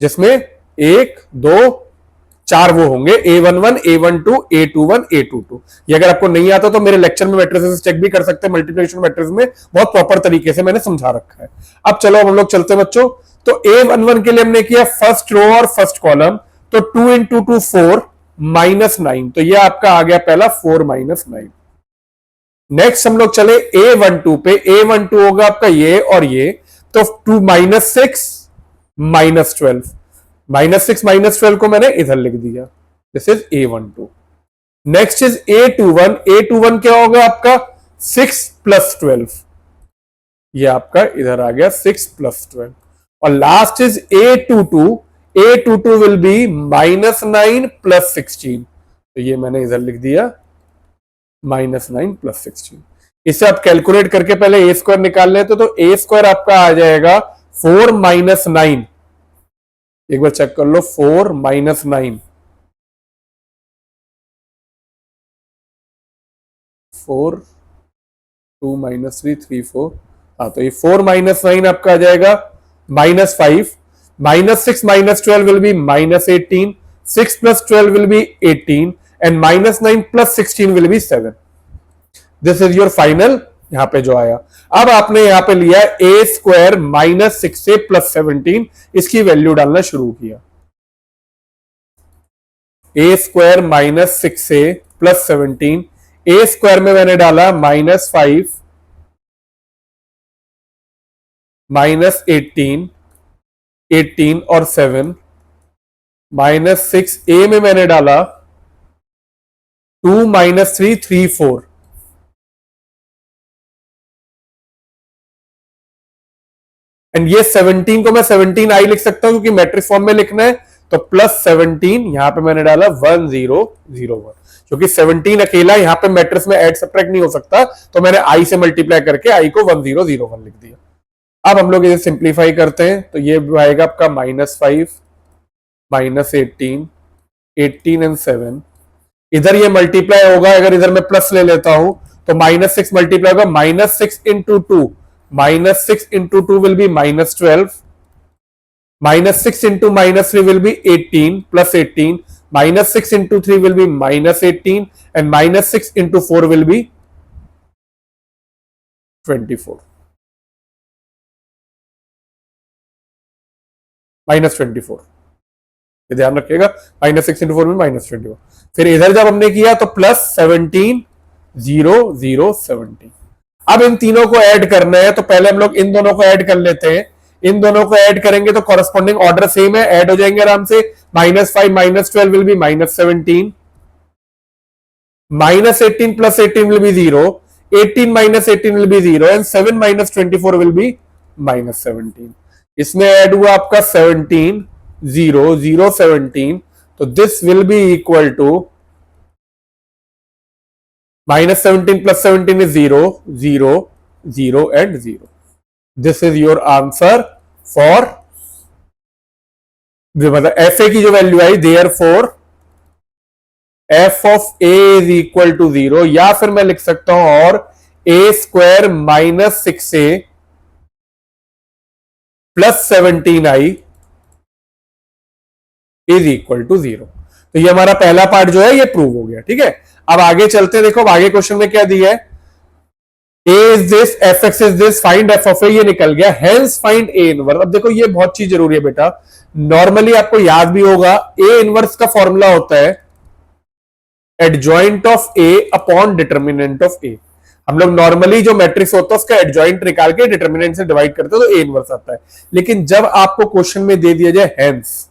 जिसमें 1 2 4 वो होंगे A11 A12 A21 A22। ये अगर आपको नहीं आता तो मेरे लेक्चर में मैट्रिसेस चेक भी कर सकते हैं, मल्टीप्लिकेशन मैट्रिक्स में बहुत प्रॉपर तरीके से मैंने समझा रखा है। अब चलो हम लोग चलते हैं बच्चों। तो A11 के लिए हमने किया फर्स्ट रो और फर्स्ट कॉलम, तो 2 इंटू 2 4 माइनस 9, तो ये आपका आ गया पहला 4 माइनस 9। नेक्स्ट हम लोग चले A12 पे, A12 होगा आपका ये और ये, तो 2 माइनस 6 माइनस 12, माइनस 6 माइनस 12 को मैंने इधर लिख दिया, this is A12। Next is A21, A21 क्या होगा आपका 6 प्लस 12, ये आपका इधर आ गया 6 प्लस 12। और last is A22, A22 will be minus 9 plus 16, तो ये मैंने इधर लिख दिया माइनस 9 प्लस 16। इसे आप कैलकुलेट करके पहले ए स्क्वायर निकाल लेते तो ए स्क्वायर आपका आ जाएगा 4 माइनस 9, एक बार चेक कर लो, 4 माइनस 9, 4 2 माइनस 3 3 4, हाँ तो ये 4 माइनस 9 आपका आ जाएगा minus 5, minus 6 minus 12 will be minus 18, 6 plus 12 will be 18 and minus 9 plus 16 will be 7। This is your final यहां पे जो आया। अब आपने यहां पे लिया ए स्क्वायर माइनस 6 प्लस 17, इसकी वैल्यू डालना शुरू किया। ए स्क्वायर माइनस 6 प्लस 17, ए स्क्वायर में मैंने डाला माइनस 5 माइनस 18, 18 और 7, माइनस 6, ए में मैंने डाला 2 माइनस 3 3 4, एंड ये 17 को मैं 17 आई लिख सकता हूं क्योंकि मैट्रिक्स फॉर्म में लिखना है, तो प्लस 17 यहां पे मैंने डाला 1 0 0 1, क्योंकि 17 अकेला यहां पे मैट्रिक्स में ऐड सब्ट्रैक्ट नहीं हो सकता, तो मैंने आई से मल्टीप्लाई करके आई को 1 0 0 1 लिख दिया। अब हम लोग इसे सिंप्लीफाई करते हैं, तो ये आएगा आपका माइनस 5 माइनस 18, 18 एंड 7, इधर ये मल्टीप्लाई होगा, अगर इधर मैं प्लस ले लेता हूं तो माइनस 6 मल्टीप्लाई होगा, minus 6 into 2, minus 6 into 2 will be minus 12, minus 6 into minus 3 will be 18 plus 18, minus 6 into 3 will be minus 18 and minus 6 into 4 will be 24, minus 24, ध्यान रखिएगा, माइनस 6 इंटू 4 में माइनस 24। फिर इधर जब हमने किया तो प्लस 17 0 0 17। अब इन तीनों को ऐड करना है, तो पहले हम लोग इन दोनों को ऐड कर लेते हैं। इन दोनों को ऐड करेंगे तो कॉरेस्पॉन्डिंग ऑर्डर सेम है, ऐड हो जाएंगे आराम से। Minus 5 minus 12 will be minus 17, minus 18 plus 18 will be 0, 18 minus 18 will be 0 and 7 minus 24 will be minus 17। इसमें ऐड हुआ आपका 17 0 0 17, तो this will be equal to -17 + 17 is 0, 0, 0 and 0. This is your answer for मतलब f A की जो value आई, therefore f of A is equal to 0, या फिर मैं लिख सकता हूं और a² -6a + 17i is equal to 0। तो ये हमारा पहला पार्ट जो है ये प्रूव हो गया। ठीक है, अब आगे चलते हैं। देखो आगे क्वेश्चन में क्या दिया है, a इज दिस, f x is this, find f of A, ये निकल गया। Hence find A inverse. अब देखो ये बहुत चीज जरूरी है बेटा, नॉर्मली आपको याद भी होगा, ए इनवर्स का फॉर्मूला होता है adjoint of A upon determinant of A. हम लोग नॉर्मली जो मैट्रिक्स होता है उसका एडजॉइंट निकाल के डिटर्मिनेंट से डिवाइड करते हैं तो ए इनवर्स आता है। लेकिन जब आपको क्वेश्चन में दे दिया जाए हेंस,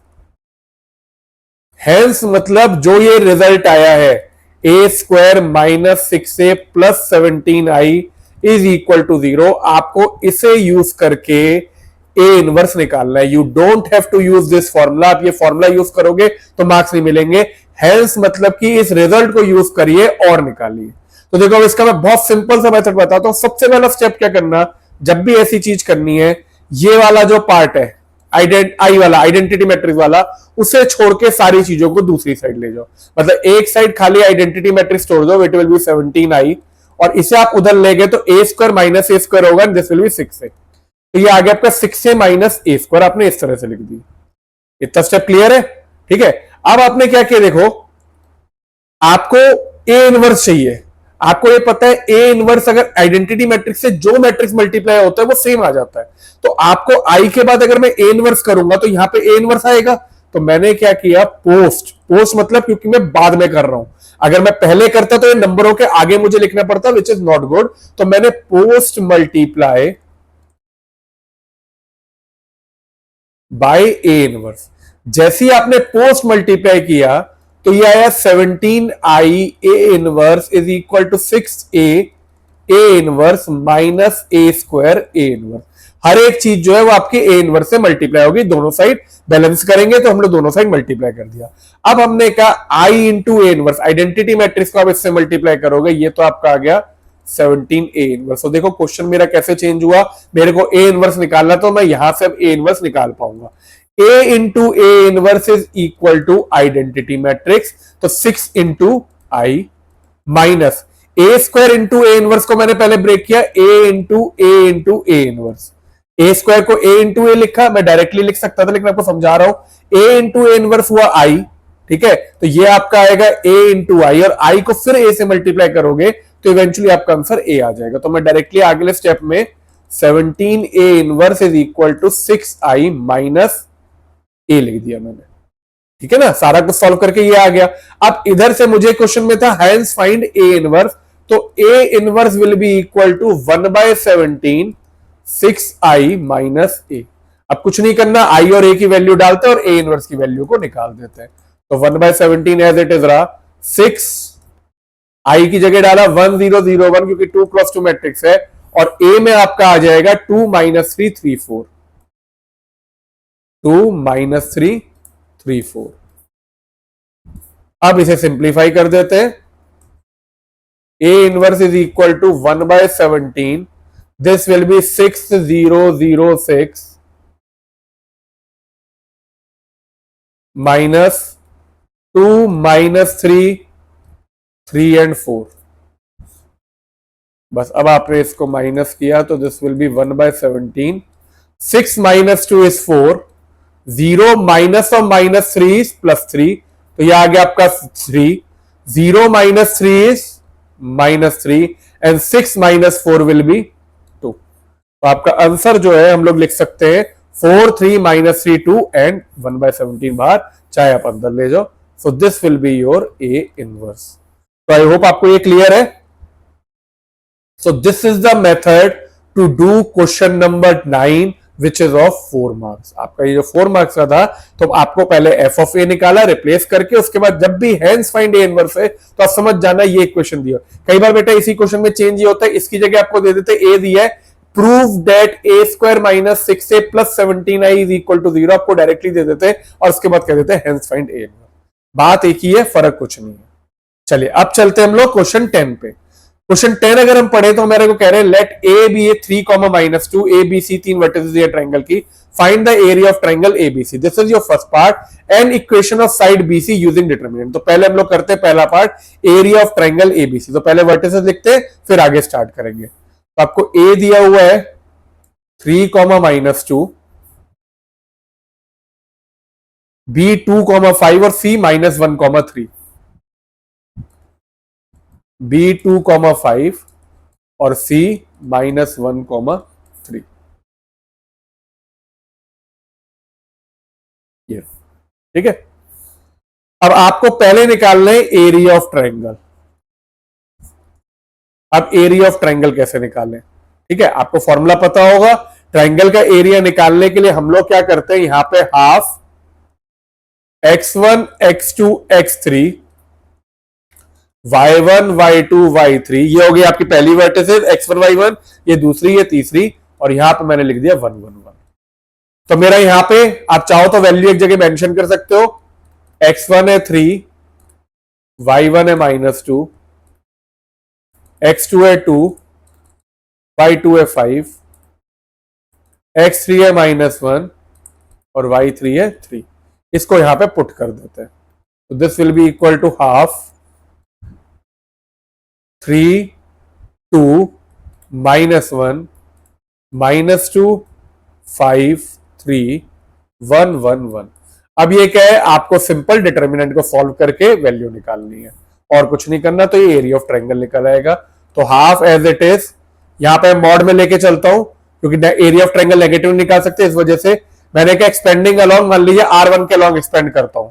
हेंस मतलब जो ये रिजल्ट आया है a² -6a + 17i is equal to 0, आपको इसे यूज करके ए इनवर्स निकालना है। You don't have to use this formula. आप ये फॉर्मूला यूज करोगे तो मार्क्स नहीं मिलेंगे। हेंस मतलब कि इस रिजल्ट को यूज करिए और निकालिए। तो देखो अब इसका मैं बहुत सिंपल सा मेथड बताता हूं। सबसे पहला स्टेप क्या करना, जब भी ऐसी चीज करनी है, ये वाला जो पार्ट है आई वाला आइडेंटिटी मैट्रिक्स वाला, उसे छोड़ के सारी चीजों को दूसरी साइड ले जाओ। मतलब एक साइड खाली आइडेंटिटी मैट्रिक्स छोड़ दो, इट विल बी 17i, और इसे आप उधर ले गए तो a² - a² होगा, दिस विल बी 6a। तो ये आ गया आपका 6a - a², आपने इस तरह से लिख दी। इतना स्टेप क्लियर है? ठीक है, अब आपने क्या किया, देखो आपको ए इनवर्स चाहिए। आपको ये पता है ए इनवर्स अगर आइडेंटिटी मैट्रिक्स से जो मैट्रिक्स मल्टीप्लाई होता है वो सेम आ जाता है। तो आपको आई के बाद अगर मैं ए इनवर्स करूंगा तो यहां पे ए इनवर्स आएगा। तो मैंने क्या किया, पोस्ट मतलब क्योंकि मैं बाद में कर रहा हूं, अगर मैं पहले करता तो ये नंबरों के आगे मुझे लिखना पड़ता, विच इज नॉट गुड। तो मैंने post multiply by A inverse. जैसे ही आपने पोस्ट मल्टीप्लाई किया तो ये आया 17i A inverse is equal to 6a A inverse minus a² A inverse. हर एक चीज जो है वो आपके ए इनवर्स से मल्टीप्लाई होगी, दोनों साइड बैलेंस करेंगे तो हम लोग दोनों साइड मल्टीप्लाई कर दिया। अब हमने कहा i into A inverse, identity matrix को आप इससे मल्टीप्लाई करोगे, ये तो आपका आ गया 17 ए इनवर्स। तो देखो क्वेश्चन मेरा कैसे चेंज हुआ, मेरे को ए इनवर्स निकालना तो मैं यहां से अब ए इनवर्स निकाल पाऊंगा। a into A inverse is equal to identity matrix, तो 6 into I minus a² into A inverse को मैंने पहले ब्रेक किया, a into A inverse. a² को a इंटू ए लिखा, मैं डायरेक्टली लिख सकता था लेकिन आपको समझा रहा हूं। a इंटू ए इनवर्स हुआ i, ठीक है, तो ये आपका आएगा a इंटू आई, और i को फिर a से मल्टीप्लाई करोगे तो इवेंचुअली आपका आंसर a आ जाएगा। तो मैं डायरेक्टली अगले स्टेप में 17 A inverse is equal to 6i minus A लिख दिया मैंने। ठीक है ना, सारा कुछ सॉल्व करके ये आ गया। अब इधर से मुझे क्वेश्चन में था हेंस फाइंड ए इनवर्स, तो A inverse will be equal to 1/17 6i minus A. अब कुछ नहीं करना, आई और ए की वैल्यू डालते हैं और ए इनवर्स की वैल्यू को निकाल देते हैं। तो 1/17 एज इट इज रहा, 6 आई की जगह डाला 1001 क्योंकि 2 क्रॉस 2 मैट्रिक्स है, और ए में आपका आ जाएगा 2 - 3 3 4, 2 - 3 3 4। अब इसे सिंप्लीफाई कर देते हैं। A inverse is equal to 1/17, this will be 6006 minus 2 - 3 3 and 4। बस अब आपने इसको माइनस किया तो this will B 1/17, 6 - 2 is 4, 0 minus of -3 is +3, तो यह आ गया आपका 3, 0 - 3 is -3 एंड 6 - 4 विल बी 2। तो आपका आंसर जो है हम लोग लिख सकते हैं 4 3 - 3 2 एंड 1/17 बाहर, चाहे आप अंदर ले जाओ। So this will be your A inverse. तो आई होप आपको ये क्लियर है। So this is the method to do question number 9 which is of 4 marks. आपका ये जो 4 मार्क्स का था, तो आपको पहले एफ ऑफ ए निकाला रिप्लेस करके, उसके बाद जब भी हेंस फाइंड ए इनवर्स है तो आप समझ जाना ये क्वेश्चन दिया। कई बार बेटा इसी क्वेश्चन में चेंज ये होता है, इसकी जगह आपको दे देते ए दिया है, prove that a² - 6a + 17i is equal to 0, आपको डायरेक्टली दे देते हैं और उसके बाद कह देते हैं हेंस फाइंड ए इनवर्स। बात एक ही है, फर्क कुछ नहीं है। चलिए अब चलते हैं हम लोग क्वेश्चन 10 पे। क्वेश्चन 10 अगर हम पढ़े तो मेरे को कह रहे हैं let A B A 3, -2 A B C तीन वर्टिसेस दिए ट्रायंगल की, find the area of triangle ABC. This is your first part and equation of side BC using determinant. तो पहले हम लोग करते हैं पहला part, area of triangle ABC. तो पहले वर्टिसेस लिखते हैं फिर आगे स्टार्ट करेंगे। तो आपको ए दिया हुआ है 3, बी 2, 5 और सी -1, 3। बी 2, 5 और सी -1, 3। ये ठीक है। अब आपको पहले निकालना है एरिया ऑफ ट्रायंगल। अब एरिया ऑफ ट्रायंगल कैसे निकालें, ठीक है, आपको फॉर्मूला पता होगा। ट्रायंगल का एरिया निकालने के लिए हम लोग क्या करते हैं, यहां पे half x1 x2 x3 y1 y2 y3, ये हो गई आपकी पहली वर्टिसेस x1 y1, ये दूसरी ये तीसरी, और यहां पे मैंने लिख दिया 1 1 1। तो मेरा यहां पे आप चाहो तो वैल्यू एक जगह मेंशन कर सकते हो, x1 है 3, y1 है -2, x2 है 2, y2 है 5, x3 है -1 और y3 है 3। इसको यहां पे पुट कर देते हैं। तो this will be equal to half 3 2 -1 -2 5 3 1 1 1। अब ये क्या है, आपको सिंपल डिटर्मिनेंट को सॉल्व करके वैल्यू निकालनी है और कुछ नहीं करना। तो ये एरिया ऑफ ट्रायंगल निकल आएगा। तो हाफ एज इट इज, यहां पे मॉड में लेके चलता हूं क्योंकि एरिया ऑफ ट्रायंगल नेगेटिव निकाल सकते हैं, इस वजह से मैंने क्या एक्सपेंडिंग अलॉन्ग, मान लीजिए R1 के अलॉन्ग एक्सपेंड करता हूं,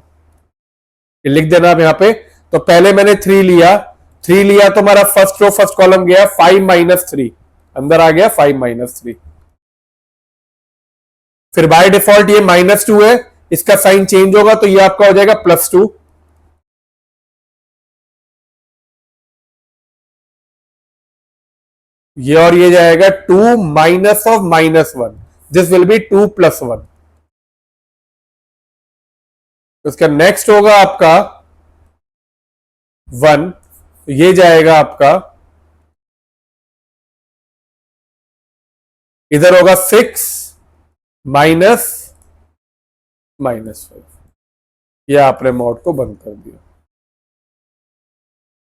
ये लिख देना आप यहां पे। तो पहले मैंने 3 लिया, 3 लिया तो हमारा फर्स्ट रो फर्स्ट कॉलम गया 5 -3, अंदर आ गया 5 -3। फिर बाय डिफॉल्ट ये -2 है, इसका साइन चेंज होगा तो ये आपका हो जाएगा +2। ये और ये जाएगा 2 minus of -1, this will be 2 + 1। इसका नेक्स्ट होगा आपका 1, ये जाएगा आपका, इधर होगा 6 माइनस -5। ये आपने मॉड को बंद कर दिया।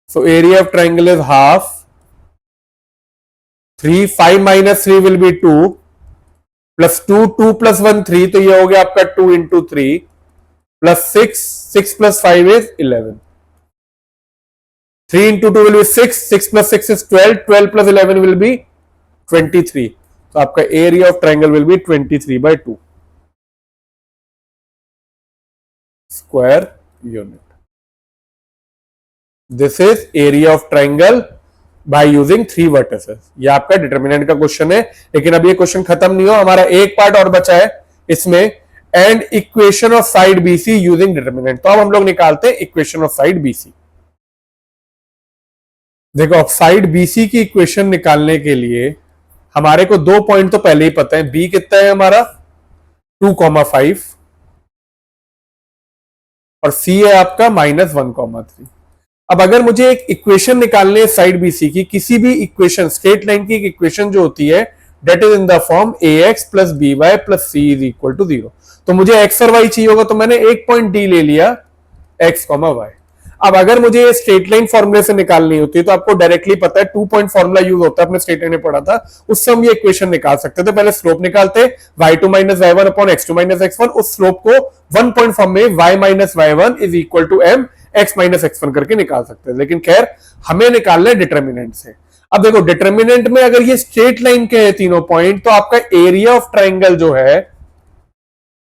So area of triangle is half 3, 5 -3 will be 2 +2, 2 + 1 3, तो ये हो गया आपका 2 × 3 +6, 6 + 5 is 11। 3 × 2 will be 6, 6 + 6 is 12, 12 + 11 will be 23। तो आपका area of triangle will be 23/2 square unit. This is area of triangle by using 3 vertices. ये आपका डिटर्मिनेंट का क्वेश्चन है, लेकिन अब ये क्वेश्चन खत्म नहीं हो, हमारा एक पार्ट और बचा है इसमें, and equation of side BC using determinant. तो अब हम लोग निकालते हैं इक्वेशन ऑफ साइड बीसी। देखो अब साइड बीसी की इक्वेशन निकालने के लिए हमारे को 2 पॉइंट तो पहले ही पता है। बी कितना है हमारा 2, 5 और सी है आपका -1, 3। अब अगर मुझे एक इक्वेशन निकालनी है साइड बीसी की, किसी भी इक्वेशन, स्ट्रेट लाइन की एक इक्वेशन जो होती है date is in the form ax + by + c = 0। तो मुझे x और y चाहिए होगा, तो मैंने एक पॉइंट डी ले लिया x, y। अब अगर मुझे ये स्ट्रेट लाइन फॉर्मूले से निकालनी होती है तो आपको डायरेक्टली पता है 2 पॉइंट फॉर्मूला यूज होता है, अपने स्ट्रेट लाइन में पढ़ा था, उससे हम ये इक्वेशन निकाल सकते थे। पहले स्लोप निकालते y2 - y1 x2 - x1, उस स्लोप को 1 पॉइंट फॉर्म में y - y1 = m x - x1 करके निकाल सकते हैं। लेकिन खैर हमें निकालना है डिटर्मिनेंट से। अब देखो डिटर्मिनेंट में अगर ये स्ट्रेट लाइन के है तीनों पॉइंट, तो आपका एरिया ऑफ ट्रायंगल जो है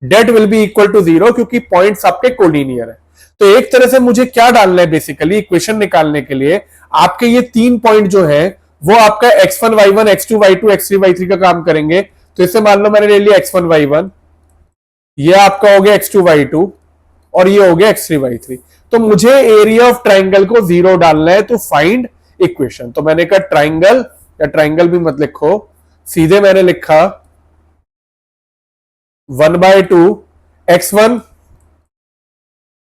that will be equal to 0, क्योंकि पॉइंट्स आपके कोलिनियर है। तो एक तरह से मुझे क्या डालना है बेसिकली इक्वेशन निकालने के लिए, आपके ये 3 पॉइंट जो है वो आपका x1 y1 x2 y2 x3 y3 का काम करेंगे। तो इससे मान लो मैंने ले लिया x1 y1, ये आपका हो गया x2 y2 और ये हो गया x3 y3। तो मुझे एरिया ऑफ ट्राइंगल को 0 डालना है, तो फाइंड इक्वेशन। तो मैंने कहा ट्राइंगल, या ट्राइंगल भी मत लिखो, सीधे मैंने लिखा 1/2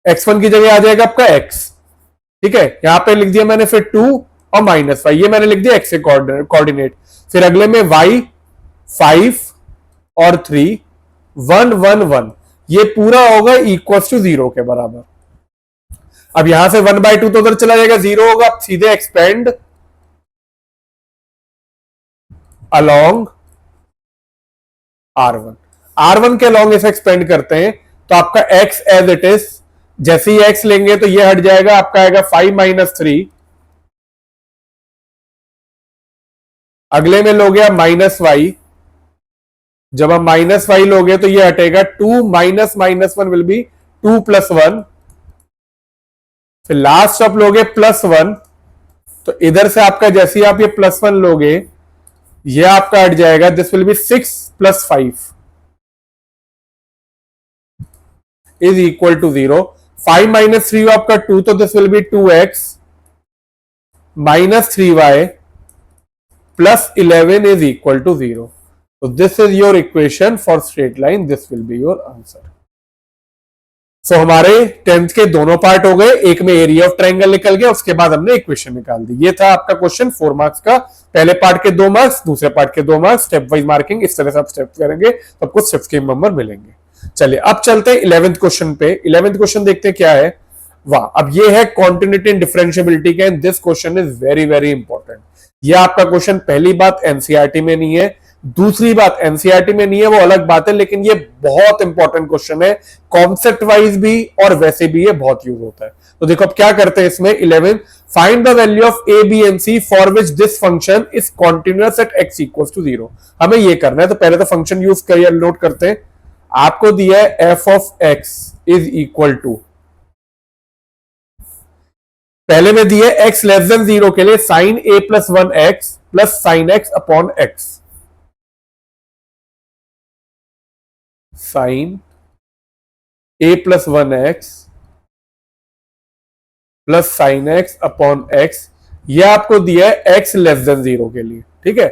x1 की जगह आ जाएगा आपका x, ठीक है, यहां पे लिख दिया मैंने फिर 2 और -5, ये मैंने लिख दिया एक्स कोऑर्डिनेट। फिर अगले में y 5 और 3 1 1 1, ये पूरा होगा इक्वल टू 0 के बराबर। अब यहां से 1/2 तो उधर चला जाएगा, 0 होगा, अब सीधे एक्सपेंड अलोंग R1, R1 के अलोंग इसे एक्सपेंड करते हैं तो आपका x एज इट इज, जैसे ही x लेंगे तो ये हट जाएगा, आपका आएगा 5 - 3, अगले में लोगे आप -y, जब हम -y लोगे तो ये हटेगा 2 -1 विल बी 2 + 1, फिर लास्ट आप लोगे +1, तो इधर से आपका जैसे ही आप ये +1 लोगे ये आपका हट जाएगा, this will be 6 + 5 is equal to 0। 5 - 3 आपका 2, तो this will be 2x -3y + 11 is equal to 0। So this is your equation for straight line. This will be your answer. So हमारे 10th के दोनों पार्ट हो गए, एक में एरिया ऑफ ट्रायंगल निकल गया, उसके बाद हमने इक्वेशन निकाल दी। ये था आपका क्वेश्चन 4 मार्क्स का, पहले पार्ट के 2 मार्क्स, दूसरे पार्ट के 2 मार्क्स, स्टेप वाइज मार्किंग, इस तरह से आप स्टेप करेंगे तो आपको स्टेप्स के नंबर मिलेंगे। चलिए अब चलते हैं 11th क्वेश्चन पे। 11th क्वेश्चन देखते हैं क्या है। वाह, अब ये है कॉन्टिन्यूटी एंड डिफरेंशियबिलिटी का, and this question is very very important. ये आपका क्वेश्चन पहली बात एनसीईआरटी में नहीं है, दूसरी बात एनसीईआरटी में नहीं है वो अलग बात है, लेकिन ये बहुत इंपॉर्टेंट क्वेश्चन है, कॉन्सेप्ट वाइज भी और वैसे भी ये बहुत यूज होता है। तो देखो अब क्या करते हैं इसमें। 11 find the value of A b and c for which this function is continuous at x equals to 0। हमें ये करना है, तो पहले तो फंक्शन यूज करिए, नोट करते हैं। आपको दिया है f of x is equal to, पहले में दिए x लेस देन 0 के लिए sin a + 1x plus sin x upon x, sin a + 1x plus sin x upon x, यह आपको दिया है x लेस देन 0 के लिए, ठीक है।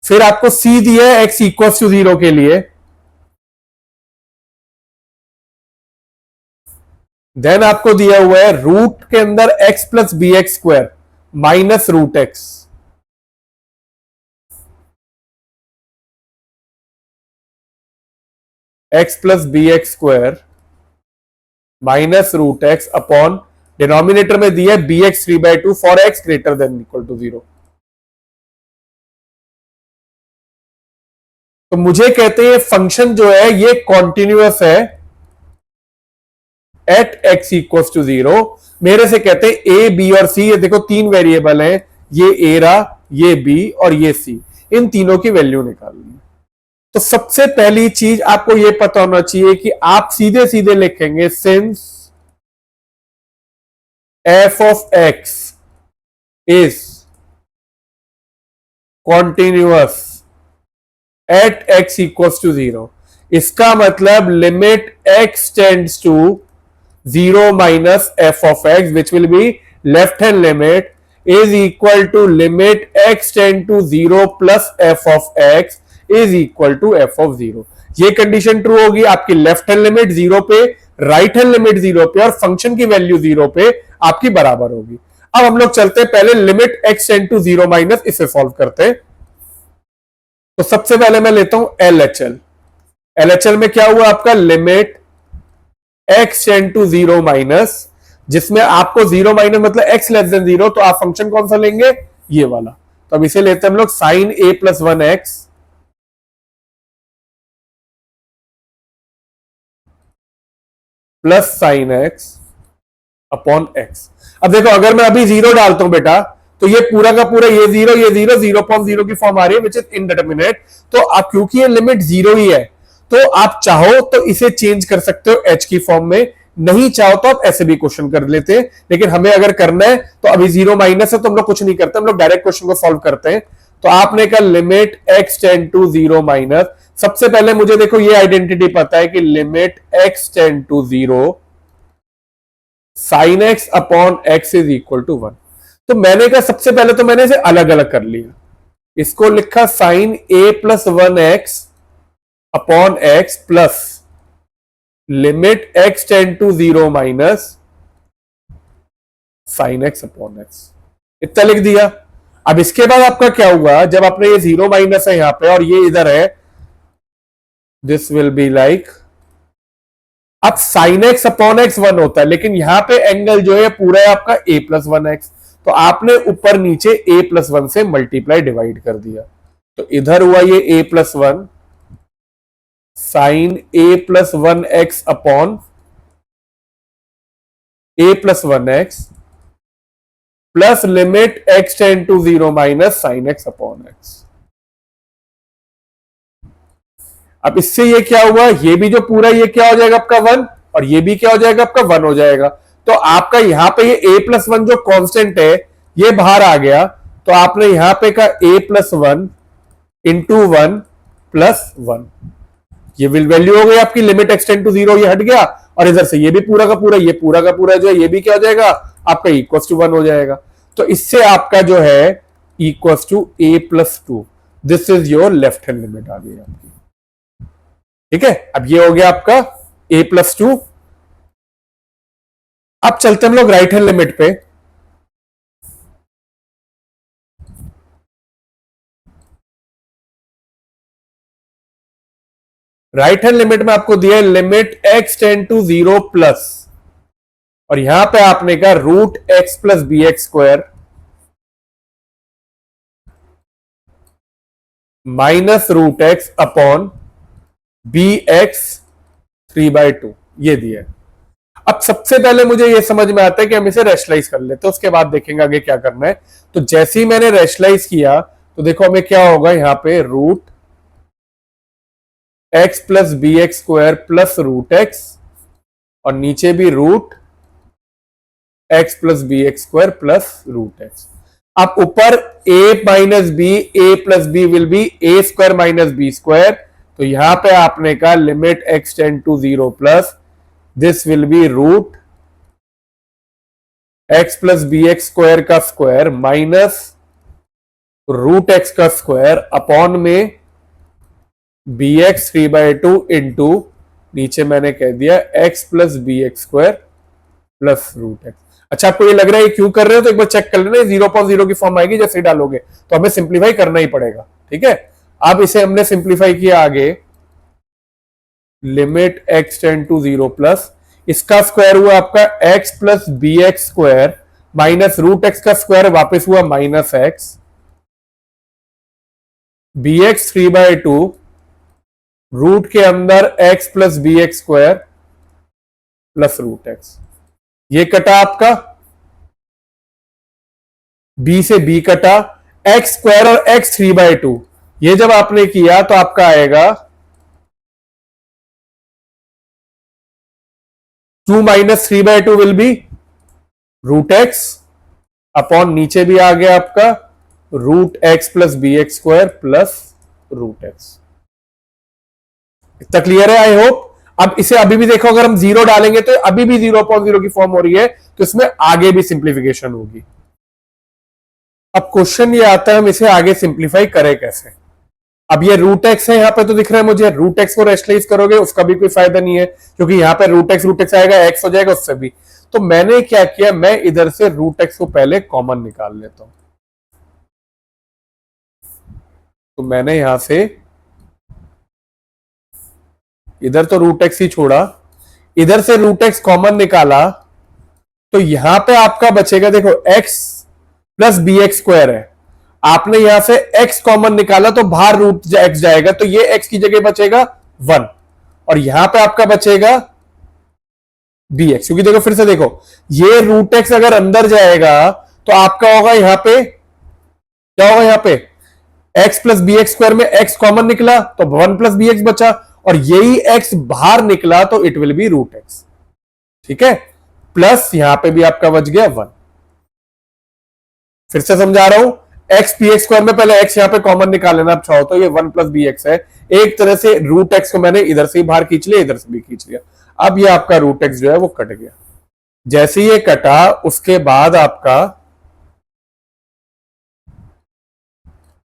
फिर आपको c दिया है x इक्वल टू 0 के लिए, देन आपको दिया हुआ है रूट के अंदर x + bx² minus root x, x + bx² minus root x upon denominator में दिया है bx 3/2 for x greater than equal to 0। तो मुझे कहते हैं फंक्शन जो है ये कॉन्टिन्यूअस है एट x इक्वल टू 0। मेरे से कहते हैं a b और c, ये देखो 3 वेरिएबल हैं, ये a रहा, ये b और ये c, इन तीनों की वैल्यू निकालनी है। तो सबसे पहली चीज आपको यह पता होना चाहिए कि आप सीधे सीधे लिखेंगे since f of x is continuous at x equals to 0, इसका मतलब limit x tends to 0 minus f of x which will be left hand limit is equal to limit x tend to 0 plus f of x is equal to f of 0। ये condition true होगी, आपकी left hand limit 0 पे, right hand limit 0 पे और function की value 0 पे आपकी बराबर होगी। अब हम लोग चलते हैं पहले limit x tend to 0 minus, इसे सॉल्व करते हैं। तो सबसे पहले मैं लेता हूं LHL। LHL में क्या हुआ आपका limit x tend to 0 minus, जिसमें आपको 0 माइनस मतलब x लेस देन 0, तो आप फंक्शन कौन सा लेंगे, ये वाला। तो अब इसे लेते हैं हम लोग sin a + 1x plus sin x upon x। अब देखो अगर मैं अभी 0 डालता हूं बेटा, तो ये पूरा का पूरा ये 0 0.0 की फॉर्म आ रही है विच इज इनडिटरमिनेट। तो आप क्योंकि ये लिमिट 0 ही है, तो आप चाहो तो इसे चेंज कर सकते हो h की फॉर्म में, नहीं चाहो तो आप ऐसे भी क्वेश्चन कर लेते हैं। लेकिन हमें अगर करना है तो अभी 0 माइनस है तो हम लोग कुछ नहीं करते, हम लोग डायरेक्ट क्वेश्चन को सॉल्व करते हैं। तो आपने कहा limit x tend to 0 minus, सबसे पहले मुझे देखो ये आइडेंटिटी पता है कि limit x tend to 0 sin x upon x is equal to 1। तो मैंने कहा सबसे पहले तो मैंने इसे अलग अलग कर लिया, इसको लिखा sin a + 1x upon x plus limit x tend to 0 minus sine x upon x, इतना लिख दिया। अब इसके बाद आपका क्या हुआ, जब आपने ये जीरो माइनस है यहां पे और ये इधर है, दिस विल बी लाइक, अब साइन एक्स अपॉन एक्स 1 होता है, लेकिन यहां पे एंगल जो है पूरा है आपका a प्लस वन एक्स, तो आपने ऊपर नीचे a प्लस वन से मल्टीप्लाई डिवाइड कर दिया, तो इधर हुआ ये a plus one sine a plus one x upon a plus one x plus limit x tend to zero minus sine x upon x. अब इससे ये क्या हुआ, ये भी जो पूरा ये क्या हो जाएगा आपका 1, और ये भी क्या हो जाएगा आपका 1 हो जाएगा। तो आपका यहां पे ये a प्लस वन जो कांस्टेंट है ये बाहर आ गया, तो आपने यहां पे का a plus one into one plus one, ये विल वैल्यू हो गई आपकी लिमिट एक्सटेंड टू जीरो, ये हट गया, और इधर से ये भी पूरा का पूरा, ये पूरा का पूरा जो है ये भी क्या हो जाएगा आपका इक्वल टू वन हो जाएगा। तो इससे आपका जो है equal to a plus two, this is your left hand limit आ गई आपकी। ठीक है, अब ये हो गया आपका a प्लस टू। अब चलते हम लोग राइट हैंड लिमिट पे। राइट हैंड लिमिट में आपको दिया है limit x tend to zero plus, और यहां पे आपने कहा root x plus b x square minus root x upon b x 3/2, ये दिया है। अब सबसे पहले मुझे ये समझ में आता है कि हम इसे रेशनलाइज कर लेते हैं, उसके बाद देखेंगे आगे क्या करना है। तो जैसे ही मैंने रेशनलाइज किया तो देखो हमें क्या होगा, यहां पे root x plus b x square plus root x, और नीचे भी root x plus b x square plus root x. अब ऊपर a minus B, a plus b will be a square minus b square, तो यहां पे आपने कहा limit x tend to zero plus, this will be root x plus b x square का square minus root x का square upon में B x 3/2 into नीचे मैंने कह दिया x plus b x square plus root x. अच्छा, आपको ये लग रहा है क्यों कर रहे हो, तो एक बार चेक कर लेना, 0.0 की फॉर्म आएगी जैसे डालोगे, तो हमें सिंप्लीफाई करना ही पड़ेगा। ठीक है, अब इसे हमने सिंप्लीफाई किया आगे, limit x tend to zero plus, इसका स्क्वायर हुआ आपका x plus b x square minus root x का स्क्वायर वापस हुआ minus x, b x 3/2 root के अंदर x plus b x square plus root x, ये कटा आपका b से b कटा, x स्क्वायर और x 3/2, ये जब आपने किया तो आपका आएगा 2 minus 3/2 will be root x upon नीचे भी आ गया आपका root x plus b x square plus root x. इतना क्लियर है आई होप। अब इसे अभी भी देखो, अगर हम जीरो डालेंगे तो अभी भी 0.0 की फॉर्म हो रही है, तो इसमें आगे भी सिंप्लीफिकेशन होगी। अब क्वेश्चन ये आता है हम इसे आगे सिंप्लीफाई करें कैसे। अब ये रूट एक्स है, यहां पे तो दिख रहा है मुझे, रूट एक्स को रेशनलाइज करोगे उसका भी कोई फायदा नहीं है, क्योंकि यहां पे रूट एक्स आएगा, एक्स हो जाएगा उससे भी। तो मैंने क्या किया, मैं इधर से रूट एक्स को पहले कॉमन निकाल लेता हूं। तो मैंने यहां से इधर तो रूट एक्स ही छोड़ा, इधर से रूट एक्स कॉमन निकाला, तो यहां पे आपका बचेगा, देखो x plus b x square है, आपने यहां से x कॉमन निकाला तो बाहर रूट x जाएगा, तो ये x की जगह बचेगा 1, और यहां पे आपका बचेगा bx, क्योंकि देखो फिर से देखो, ये रूट x अगर अंदर जाएगा तो आपका होगा यहां पे क्या होगा, यहां पे x plus b x square में x कॉमन निकला तो 1 प्लस बी एक्स बचा, और यही x बाहर निकला तो it will be root x. ठीक है, प्लस यहां पे भी आपका बच गया 1। फिर से समझा रहा हूं, एक्स पी एक्स स्क्वायर में पहले x यहां पे कॉमन निकाल लेना, आप चाहो तो ये 1 प्लस बी एक्स है, एक तरह से रूट एक्स को मैंने इधर से ही बाहर खींच लिया, इधर से भी खींच लिया। अब ये आपका रूट एक्स जो है वो कट गया। जैसे ये कटा उसके बाद आपका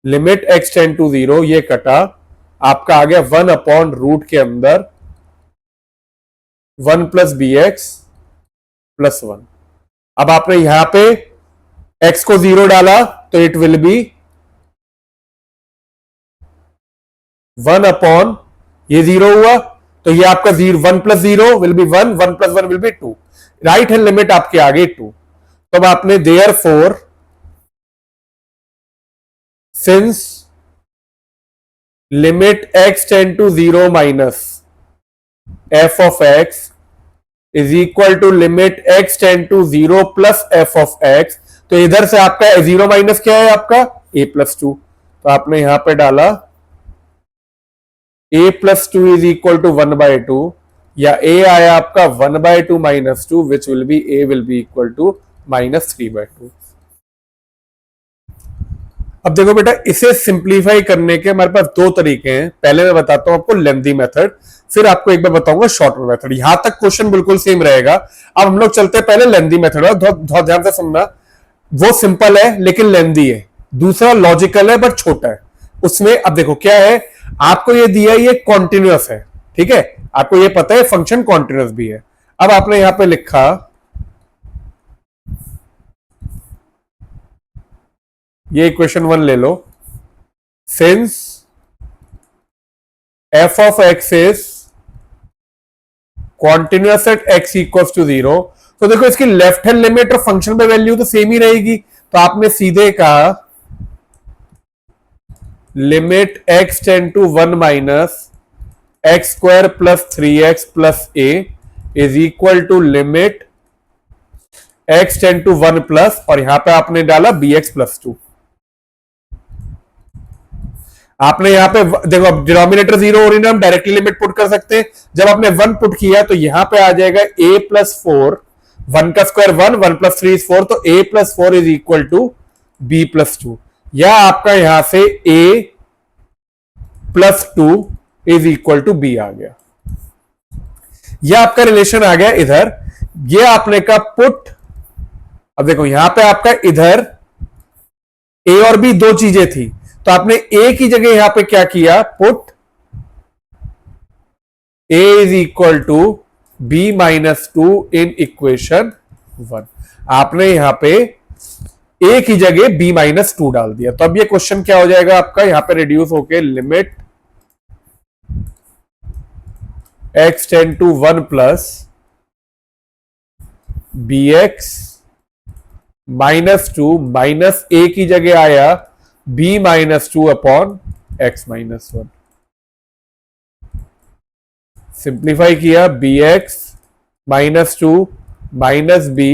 limit x tend to zero, ये कटा, आपका आ गया 1 अपॉन रूट के अंदर 1 प्लस बी एक्स प्लस 1। अब आपने यहां पे x को 0 डाला तो इट विल बी 1 अपॉन, ये 0 हुआ तो ये आपका 1 plus 0 will be 1, 1 plus 1 will be 2, right hand limit आपके आगे 2। तो अब आपने therefore since limit x tend to 0 minus f of x is equal to limit x tend to 0 plus f of x, तो इधर से आपका 0 minus क्या है आपका a प्लस 2, तो आपने यहां पे डाला a plus 2 is equal to 1/2, या a आया आपका 1/2 minus 2 which will be a will be equal to -3/2। अब देखो बेटा, इसे सिंप्लीफाई करने के हमारे पास दो तरीके हैं। पहले मैं बताता हूं आपको लेंथी मेथड, फिर आपको एक बार बताऊंगा शॉर्टर मेथड। यहां तक क्वेश्चन बिल्कुल सेम रहेगा। अब हम लोग चलते हैं पहले लेंथी मेथड, और बहुत ध्यान से सुनना, वो सिंपल है लेकिन लेंथी है। दूसरा लॉजिकल है बट छोटा है। उसमें अब देखो क्या है, आपको ये दिया ये कॉन्टिन्यूअस है, ठीक है, आपको ये पता है फंक्शन कॉन्टिन्यूअस भी है। अब आपने यहां पे लिखा, ये इक्वेशन 1 ले लो, since f of x is continuous at x equals to 0, तो देखो इसकी लेफ्ट हैंड लिमिट और फंक्शन पे वैल्यू तो सेम ही रहेगी, तो आपने सीधे कहा limit x tend to 1 minus x square plus 3x plus a is equal to limit x tend to 1 plus, और यहां पे आपने डाला bx प्लस 2। आपने यहां पे देखो, डिनोमिनेटर 0 हो रही है, हम डायरेक्टली लिमिट पुट कर सकते हैं। जब आपने 1 पुट किया तो यहां पे आ जाएगा a प्लस 4, 1 का स्क्वायर 1, 1 प्लस 3 इज 4, तो a plus 4 is equal to b plus 2, या आपका यहां से a plus 2 is equal to b आ गया। यह आपका रिलेशन आ गया इधर। ये आपने का पुट, अब देखो यहां पे आपका इधर a और b दो चीजें थी, तो आपने a की जगह यहां पे क्या किया, put a is equal to b minus 2 in equation 1। आपने यहां पे a की जगह b माइनस 2 डाल दिया। तो अब ये क्वेश्चन क्या हो जाएगा आपका, यहां पे रिड्यूस होके limit x tend to 1 plus bx minus 2 minus a की जगह आया b minus 2 upon x minus 1। Simplify किया, bx minus 2 minus b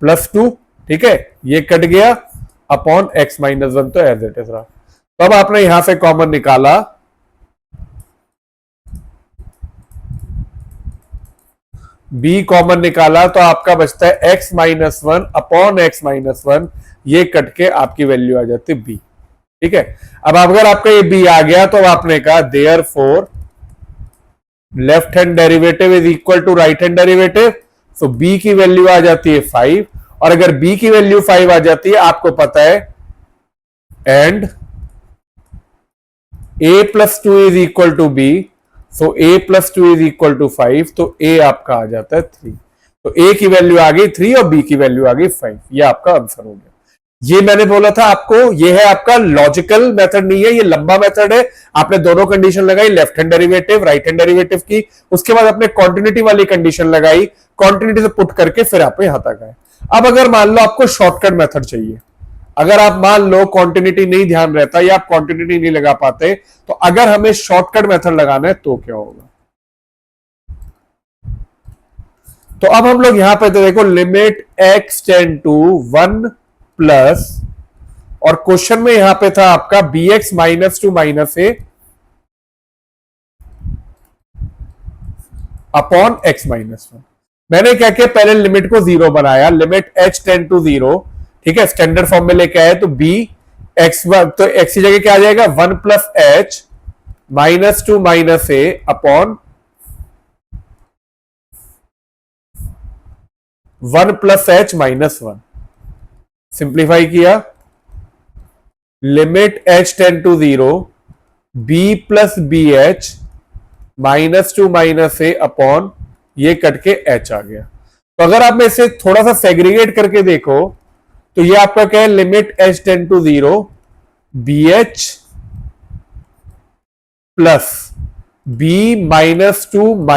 plus 2, ठीक है, ये कट गया अपॉन x माइनस 1, तो एज इट इज रहा। तो अब आपने यहां से कॉमन निकाला, b कॉमन निकाला तो आपका बचता है x minus 1 upon x minus 1, ये कट के आपकी वैल्यू आ जाती है b, ठीक है। अब अगर आपका ये b आ गया तो आपने कहा therefore left hand derivative is equal to right hand derivative, तो b की वैल्यू आ जाती है 5, और अगर b की वैल्यू 5 आ जाती है, आपको पता है and a plus 2 is equal to b, so a plus 2 is equal to 5, तो a आपका आ जाता है 3। तो a की वैल्यू आ गई 3 और b की वैल्यू आ गई 5, ये आपका आंसर हो गया। ये मैंने बोला था आपको, ये है आपका लॉजिकल मेथड नहीं है, ये लंबा मेथड है। आपने दोनों कंडीशन लगाई, left hand derivative right hand derivative की, उसके बाद आपने कॉन्टिन्यूटी वाली कंडीशन लगाई, कॉन्टिन्यूटी से पुट करके फिर आप यहां तक आए। अब अगर मान लो आपको शॉर्टकट मेथड चाहिए, अगर आप मान लो कॉन्टिन्यूटी नहीं ध्यान रहता या आप कॉन्टिन्यूटी नहीं लगा पाते, तो अगर हमें शॉर्टकट मेथड लगाना है तो क्या होगा। तो अब हम लोग यहां पे तो देखो limit x tend to 1 plus, और क्वेश्चन में यहां पे था आपका bx minus 2 minus a upon x minus 1। मैंने क्या किया, पहले लिमिट को 0 बनाया, लिमिट h टेंड टू 0, ठीक है, स्टैंडर्ड फॉर्म में लेके आए, तो b x, तो x की जगह क्या आ जाएगा 1 plus h minus 2 minus a upon 1 plus h minus 1। Simplify किया, limit h tend to 0 b plus b h minus 2 minus a upon, ये कट के h आ गया। तो अगर आप में इसे थोड़ा सा सेग्रीगेट करके देखो तो ये आपका क्या है, limit h tend to 0 BH plus B-2 -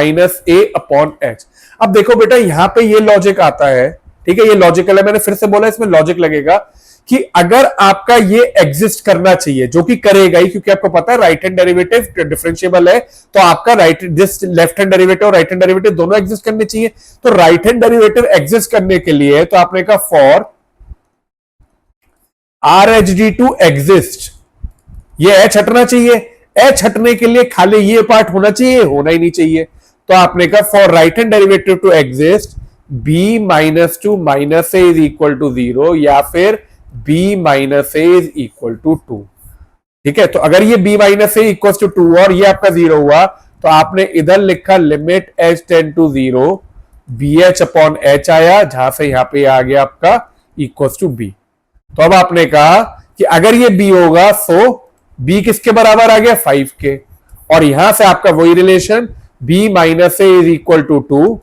A/H। अब देखो बेटा यहां पे ये लॉजिक आता है, ठीक है, ये लॉजिकल है, मैंने फिर से बोला इसमें लॉजिक लगेगा कि अगर आपका ये एग्जिस्ट करना चाहिए, जो कि करेगा ही, क्योंकि आपको पता है राइट हैंड डेरिवेटिव डिफरेंशिएबल है, तो आपका right this left hand derivative और राइट हैंड डेरिवेटिव दोनों एग्जिस्ट करने चाहिए। तो राइट हैंड डेरिवेटिव एग्जिस्ट करने के लिए तो आपने कहा फॉर RH टू एग्जिस्ट, ये एच हटना चाहिए। एच हटने के लिए खाली ये पार्ट होना चाहिए, होना ही नहीं चाहिए। तो आपने कहा for right hand derivative to exist B-2 - A is equal to 0 या फिर B-A इज इक्वल टू 2। ठीक है, तो अगर ये B-A इक्वल टू 2 और ये आपका 0 हुआ तो आपने इधर लिखा limit h tend to 0 BH/H आया, जहां से यहां पे आ गया आपका इक्वल टू B। तो अब आपने कहा कि अगर ये B होगा तो B किसके बराबर आ गया, 5 के, और यहां से आपका वही relation B-A is equal to 2।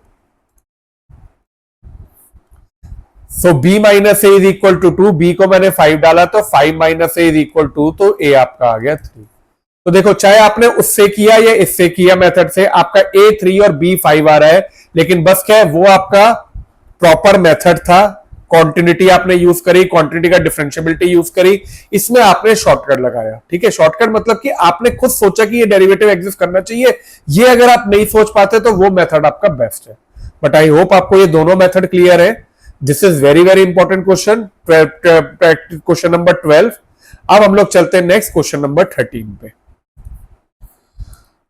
So B-A is equal to 2, B को मैंने 5 डाला तो 5 - A इज इक्वल टू, तो A आपका आ गया 3। तो देखो चाहे आपने उससे किया या इससे किया मेथड से, आपका A 3 और B 5 आ रहा है, लेकिन बस क्या है, वो आपका प्रॉपर मेथड था। कॉन्टिन्यूटी आपने यूज करी, कॉन्टिन्यूटी का डिफरेंशियबिलिटी यूज करी, इसमें आपने शॉर्टकट लगाया। ठीक है, शॉर्टकट मतलब कि आपने खुद सोचा कि ये डेरिवेटिव एग्जिस्ट करना चाहिए। ये अगर आप नहीं सोच पाते तो वो मेथड आपका बेस्ट है। बट आई होप आपको ये दोनों मेथड क्लियर है। This is very very important question, question number 12। अब हम लोग चलते हैं नेक्स्ट क्वेश्चन नंबर 13 पे।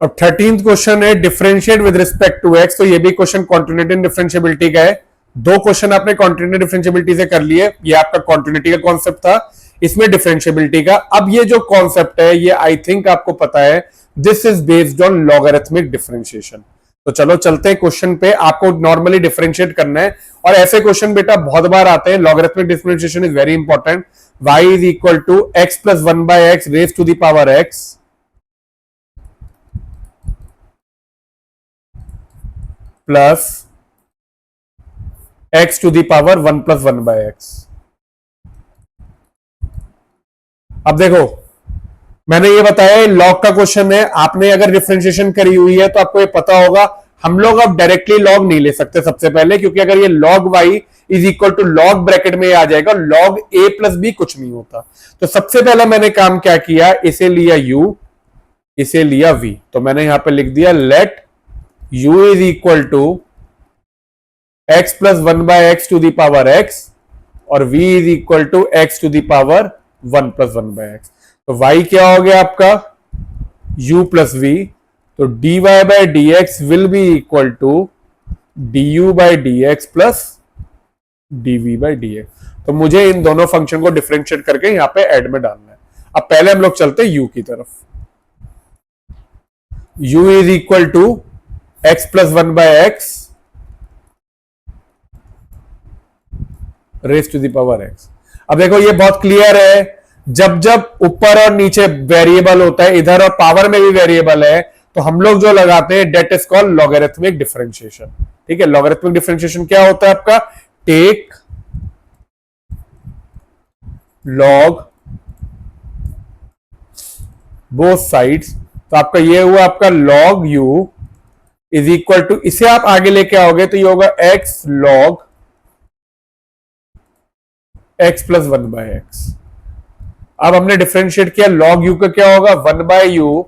अब 13th क्वेश्चन है differentiate with respect to x. तो ये भी क्वेश्चन कॉन्टिन्यूटी एंड डिफरेंशियबिलिटी का है। दो क्वेश्चन आपने कॉन्टिन्यूटी डिफरेंशियबिलिटी से कर लिए, ये आपका कॉन्टिन्यूटी का कॉन्सेप्ट था, इसमें डिफरेंशियबिलिटी का। अब ये जो कॉन्सेप्ट है ये आई थिंक आपको पता है, this is based on logarithmic differentiation. तो चलो चलते हैं क्वेश्चन पे। आपको नॉर्मली डिफरेंशिएट करना है, और ऐसे क्वेश्चन बेटा बहुत बार आते हैं। Logarithmic differentiation is very important. y is equal to x plus 1/x raise to the power x plus x to the power 1 plus 1/x। अब देखो मैंने ये बताया लॉग का क्वेश्चन है, आपने अगर डिफरेंशिएशन करी हुई है तो आपको ये पता होगा। हम लोग अब डायरेक्टली लॉग नहीं ले सकते सबसे पहले, क्योंकि अगर ये log y is equal to log bracket में आ जाएगा, लॉग a प्लस b कुछ नहीं होता। तो सबसे पहला मैंने काम क्या किया, इसे लिया u, इसे लिया v। तो मैंने यहां पे लिख दिया let u is equal to x plus 1/x to the power x और v is equal to x to the power 1 plus 1/x। तो y क्या हो गया आपका u प्लस v, तो dy by dx will be equal to du by dx plus dv by dx। तो मुझे इन दोनों फंक्शन को डिफरेंशिएट करके यहां पे ऐड में डालना है। अब पहले हम लोग चलते हैं u की तरफ। u is equal to x plus 1/x raise to the power x। अब देखो ये बहुत क्लियर है, जब जब ऊपर और नीचे वेरिएबल होता है, इधर और पावर में भी वेरिएबल है, तो हम लोग जो लगाते हैं that is called logarithmic differentiation. ठीक है, लॉगरिथमिक डिफरेंशिएशन क्या होता है आपका, टेक लॉग बोथ साइड्स। तो आपका ये हुआ आपका log u is equal to, इसे आप आगे लेके आओगे तो ये होगा x log x plus 1/x। अब हमने डिफरेंशिएट किया, लॉग u का क्या होगा 1/u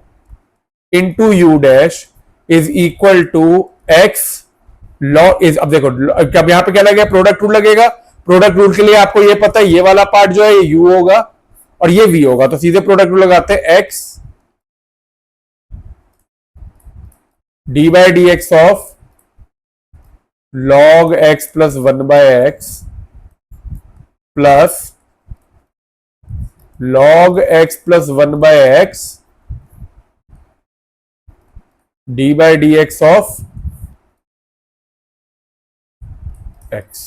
into u dash is equal to x log is. अब देखो अब यहां पे क्या लगेगा, प्रोडक्ट रूल लगेगा। प्रोडक्ट रूल के लिए आपको ये पता है ये वाला पार्ट जो है ये u होगा और ये v होगा, तो सीधे प्रोडक्ट रूल लगाते हैं x d by D x of log x plus 1/x plus log x plus 1/x d by D x of x।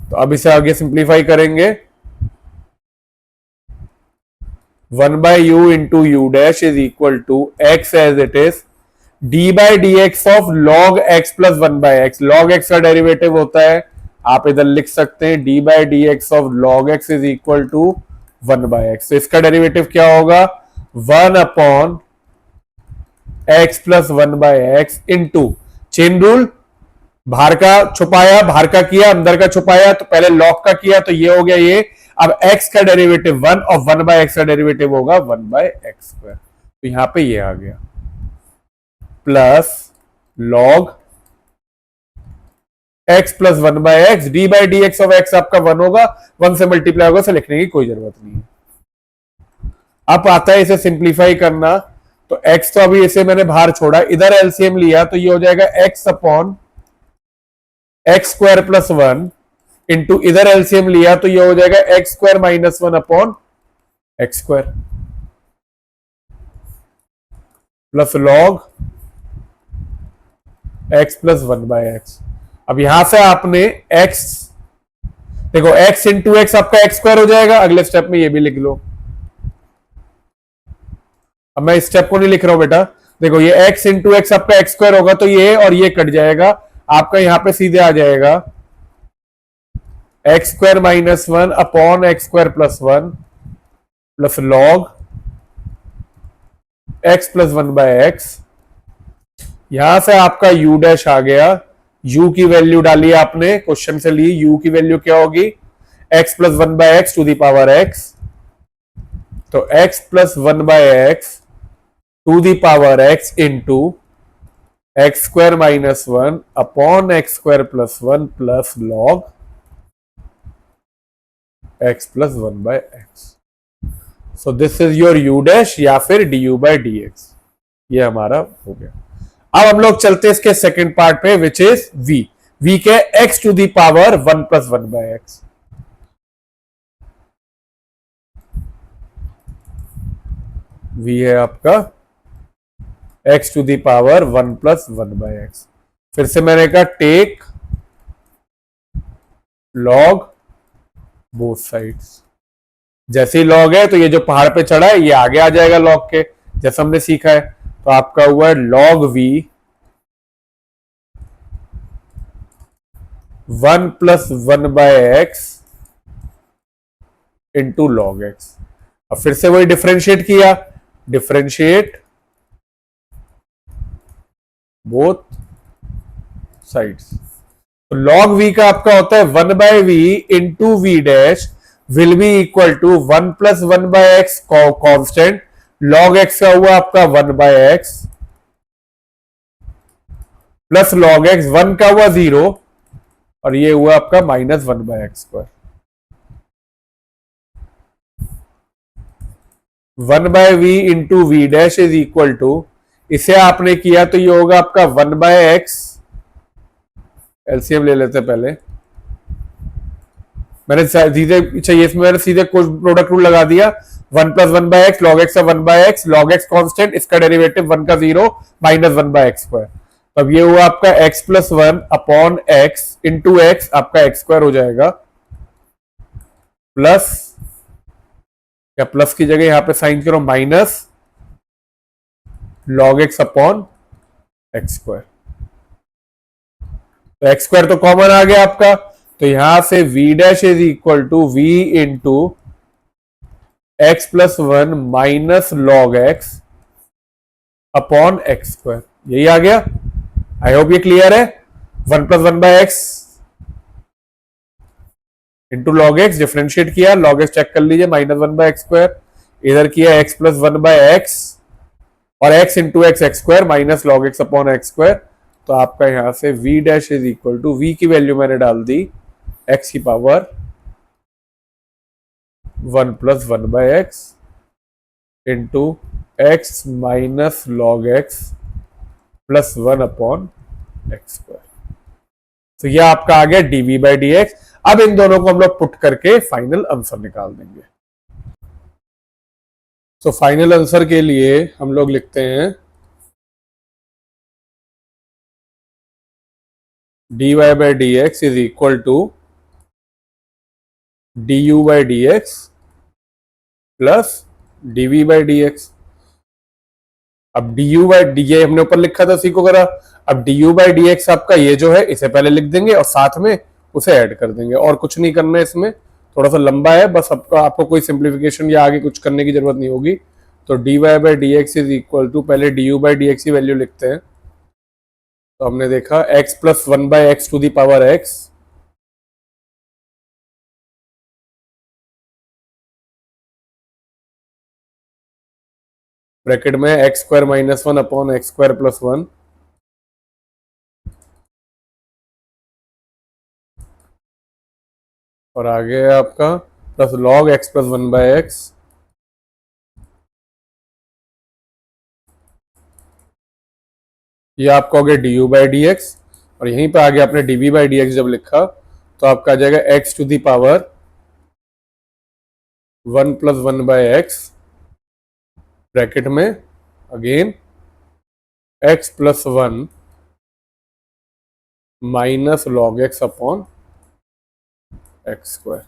तो अब इसे आगे सिंप्लीफाई करेंगे, 1/u into u dash is equal to x as it is d by D x of log x plus one by x, log x का derivative होता है, आप इधर लिख सकते हैं d by D x of log x is equal to one by x. तो इसका डेरिवेटिव क्या होगा, one upon x plus one by x into chain rule, बाहर का छुपाया बाहर का किया, अंदर का छुपाया, तो पहले लॉग का किया तो ये हो गया ये। अब x का डेरिवेटिव वन और वन बाय एक्स का डेरिवेटिव होगा वन बाय एक्स स्क्वायर, तो यहां पे ये आ गया plus log x plus one by x, D by D x of x आपका वन होगा, वन से मल्टीप्लाई होगा, से लिखने की कोई जरूरत नहीं है। अब आता है इसे सिंप्लीफाई करना, तो x तो अभी इसे मैंने बाहर छोड़ा, इधर एलसीएम लिया तो ये हो जाएगा x upon x square plus one into इधर एलसीएम लिया तो ये हो जाएगा x square minus one upon x square plus log x plus one by x. अब यहां से आपने x, देखो x इंटू एक्स आपका एक्स स्क्वायर हो जाएगा, अगले स्टेप में ये भी लिख लो। अब मैं इस स्टेप को नहीं लिख रहा हूं बेटा, देखो ये x इंटू एक्स आपका एक्स स्क्वायर होगा तो ये और ये कट जाएगा, आपका यहां पे सीधे आ जाएगा x square minus one upon x square plus one plus log x plus one by x. यहां से आपका u डैश आ गया, u की वैल्यू डाली आपने, क्वेश्चन से ली, u की वैल्यू क्या होगी, x plus one by x to the power x, तो x plus one by x to the power x into x square minus one upon x square plus one plus log x plus one by x. So this is your u dash या फिर d you by D x, ये हमारा हो गया। अब हम लोग चलते हैं इसके सेकंड पार्ट पे विच इज v, v के x to the power one plus one by x. v है आपका x to the power one plus one by x. फिर से मैंने कहा टेक लॉग बोथ साइड्स, जैसे ही लॉग है तो ये जो पहाड़ पे चढ़ा है ये आगे आ जाएगा लॉग के, जैसा हमने सीखा है। तो आपका हुआ है log v one plus one by x into log x. अब फिर से वही डिफरेंशिएट किया, डिफरेंशिएट बोथ साइड्स, तो लॉग v का आपका होता है one by v into v dash will be equal to one plus one by x constant, log x का हुआ आपका one by x plus log x, one का हुआ जीरो और ये हुआ आपका minus one by x square. One by v into v dash is equal to, इसे आपने किया तो ये होगा आपका वन बाय एक्स, एलसीएम ले लेते पहले, मैंने सीधे चाहिए इसमें, मैंने सीधे प्रोडक्ट रूल लगा दिया, one plus one by x log x का one by x, log x constant, इसका डेरिवेटिव वन का zero minus one by x square. अब ये हुआ आपका x plus one upon x into x, आपका एक्स स्क्वायर हो जाएगा प्लस, या प्लस की जगह यहां पे साइन करो minus log x upon x square, तो एक्स स्क्वायर तो कॉमन आ गया आपका, तो यहां से v dash is equal to v into x plus one minus log x upon x square, यही आ गया। आई होप ये क्लियर है। One plus one by x into log x, differentiate किया, लॉग एक्स चेक कर लीजिए minus one by x square, इधर किया x plus one by x और x into x x square minus log x upon x square, तो आपका यहां से v dash is equal to, v की वैल्यू मैंने डाल दी x की power one plus one by x into x minus log x plus one upon x square. तो यह आपका आ गया dv बाई डी एक्स। अब इन दोनों को हम लोग पुट करके फाइनल आंसर निकाल देंगे। तो फाइनल आंसर के लिए हम लोग लिखते हैं dy by D x is equal to du by D X plus dv by D X. अब डी यू बाई डी, ये हमने ऊपर लिखा था, सी को करा। अब D you by D X आपका ये जो है इसे पहले लिख देंगे और साथ में उसे ऐड कर देंगे, और कुछ नहीं करना है इसमें। थोड़ा सा लंबा है, बस आपको कोई सिंप्लीफिकेशन या आगे कुछ करने की जरूरत नहीं होगी। तो d Y by D x is equal to, पहले d you by D x की वैल्यू लिखते हैं। तो हमने देखा x plus one by x to the power x, bracket में x square minus one upon x square plus one, और आगे है आपका plus log x plus one by x, ये आपका हो गया d you by D x. और यहीं पे आगे आपने D V by D X जब लिखा तो आपका आ जाएगा X to the power one plus one by X, bracket में again X plus one minus log x upon x square.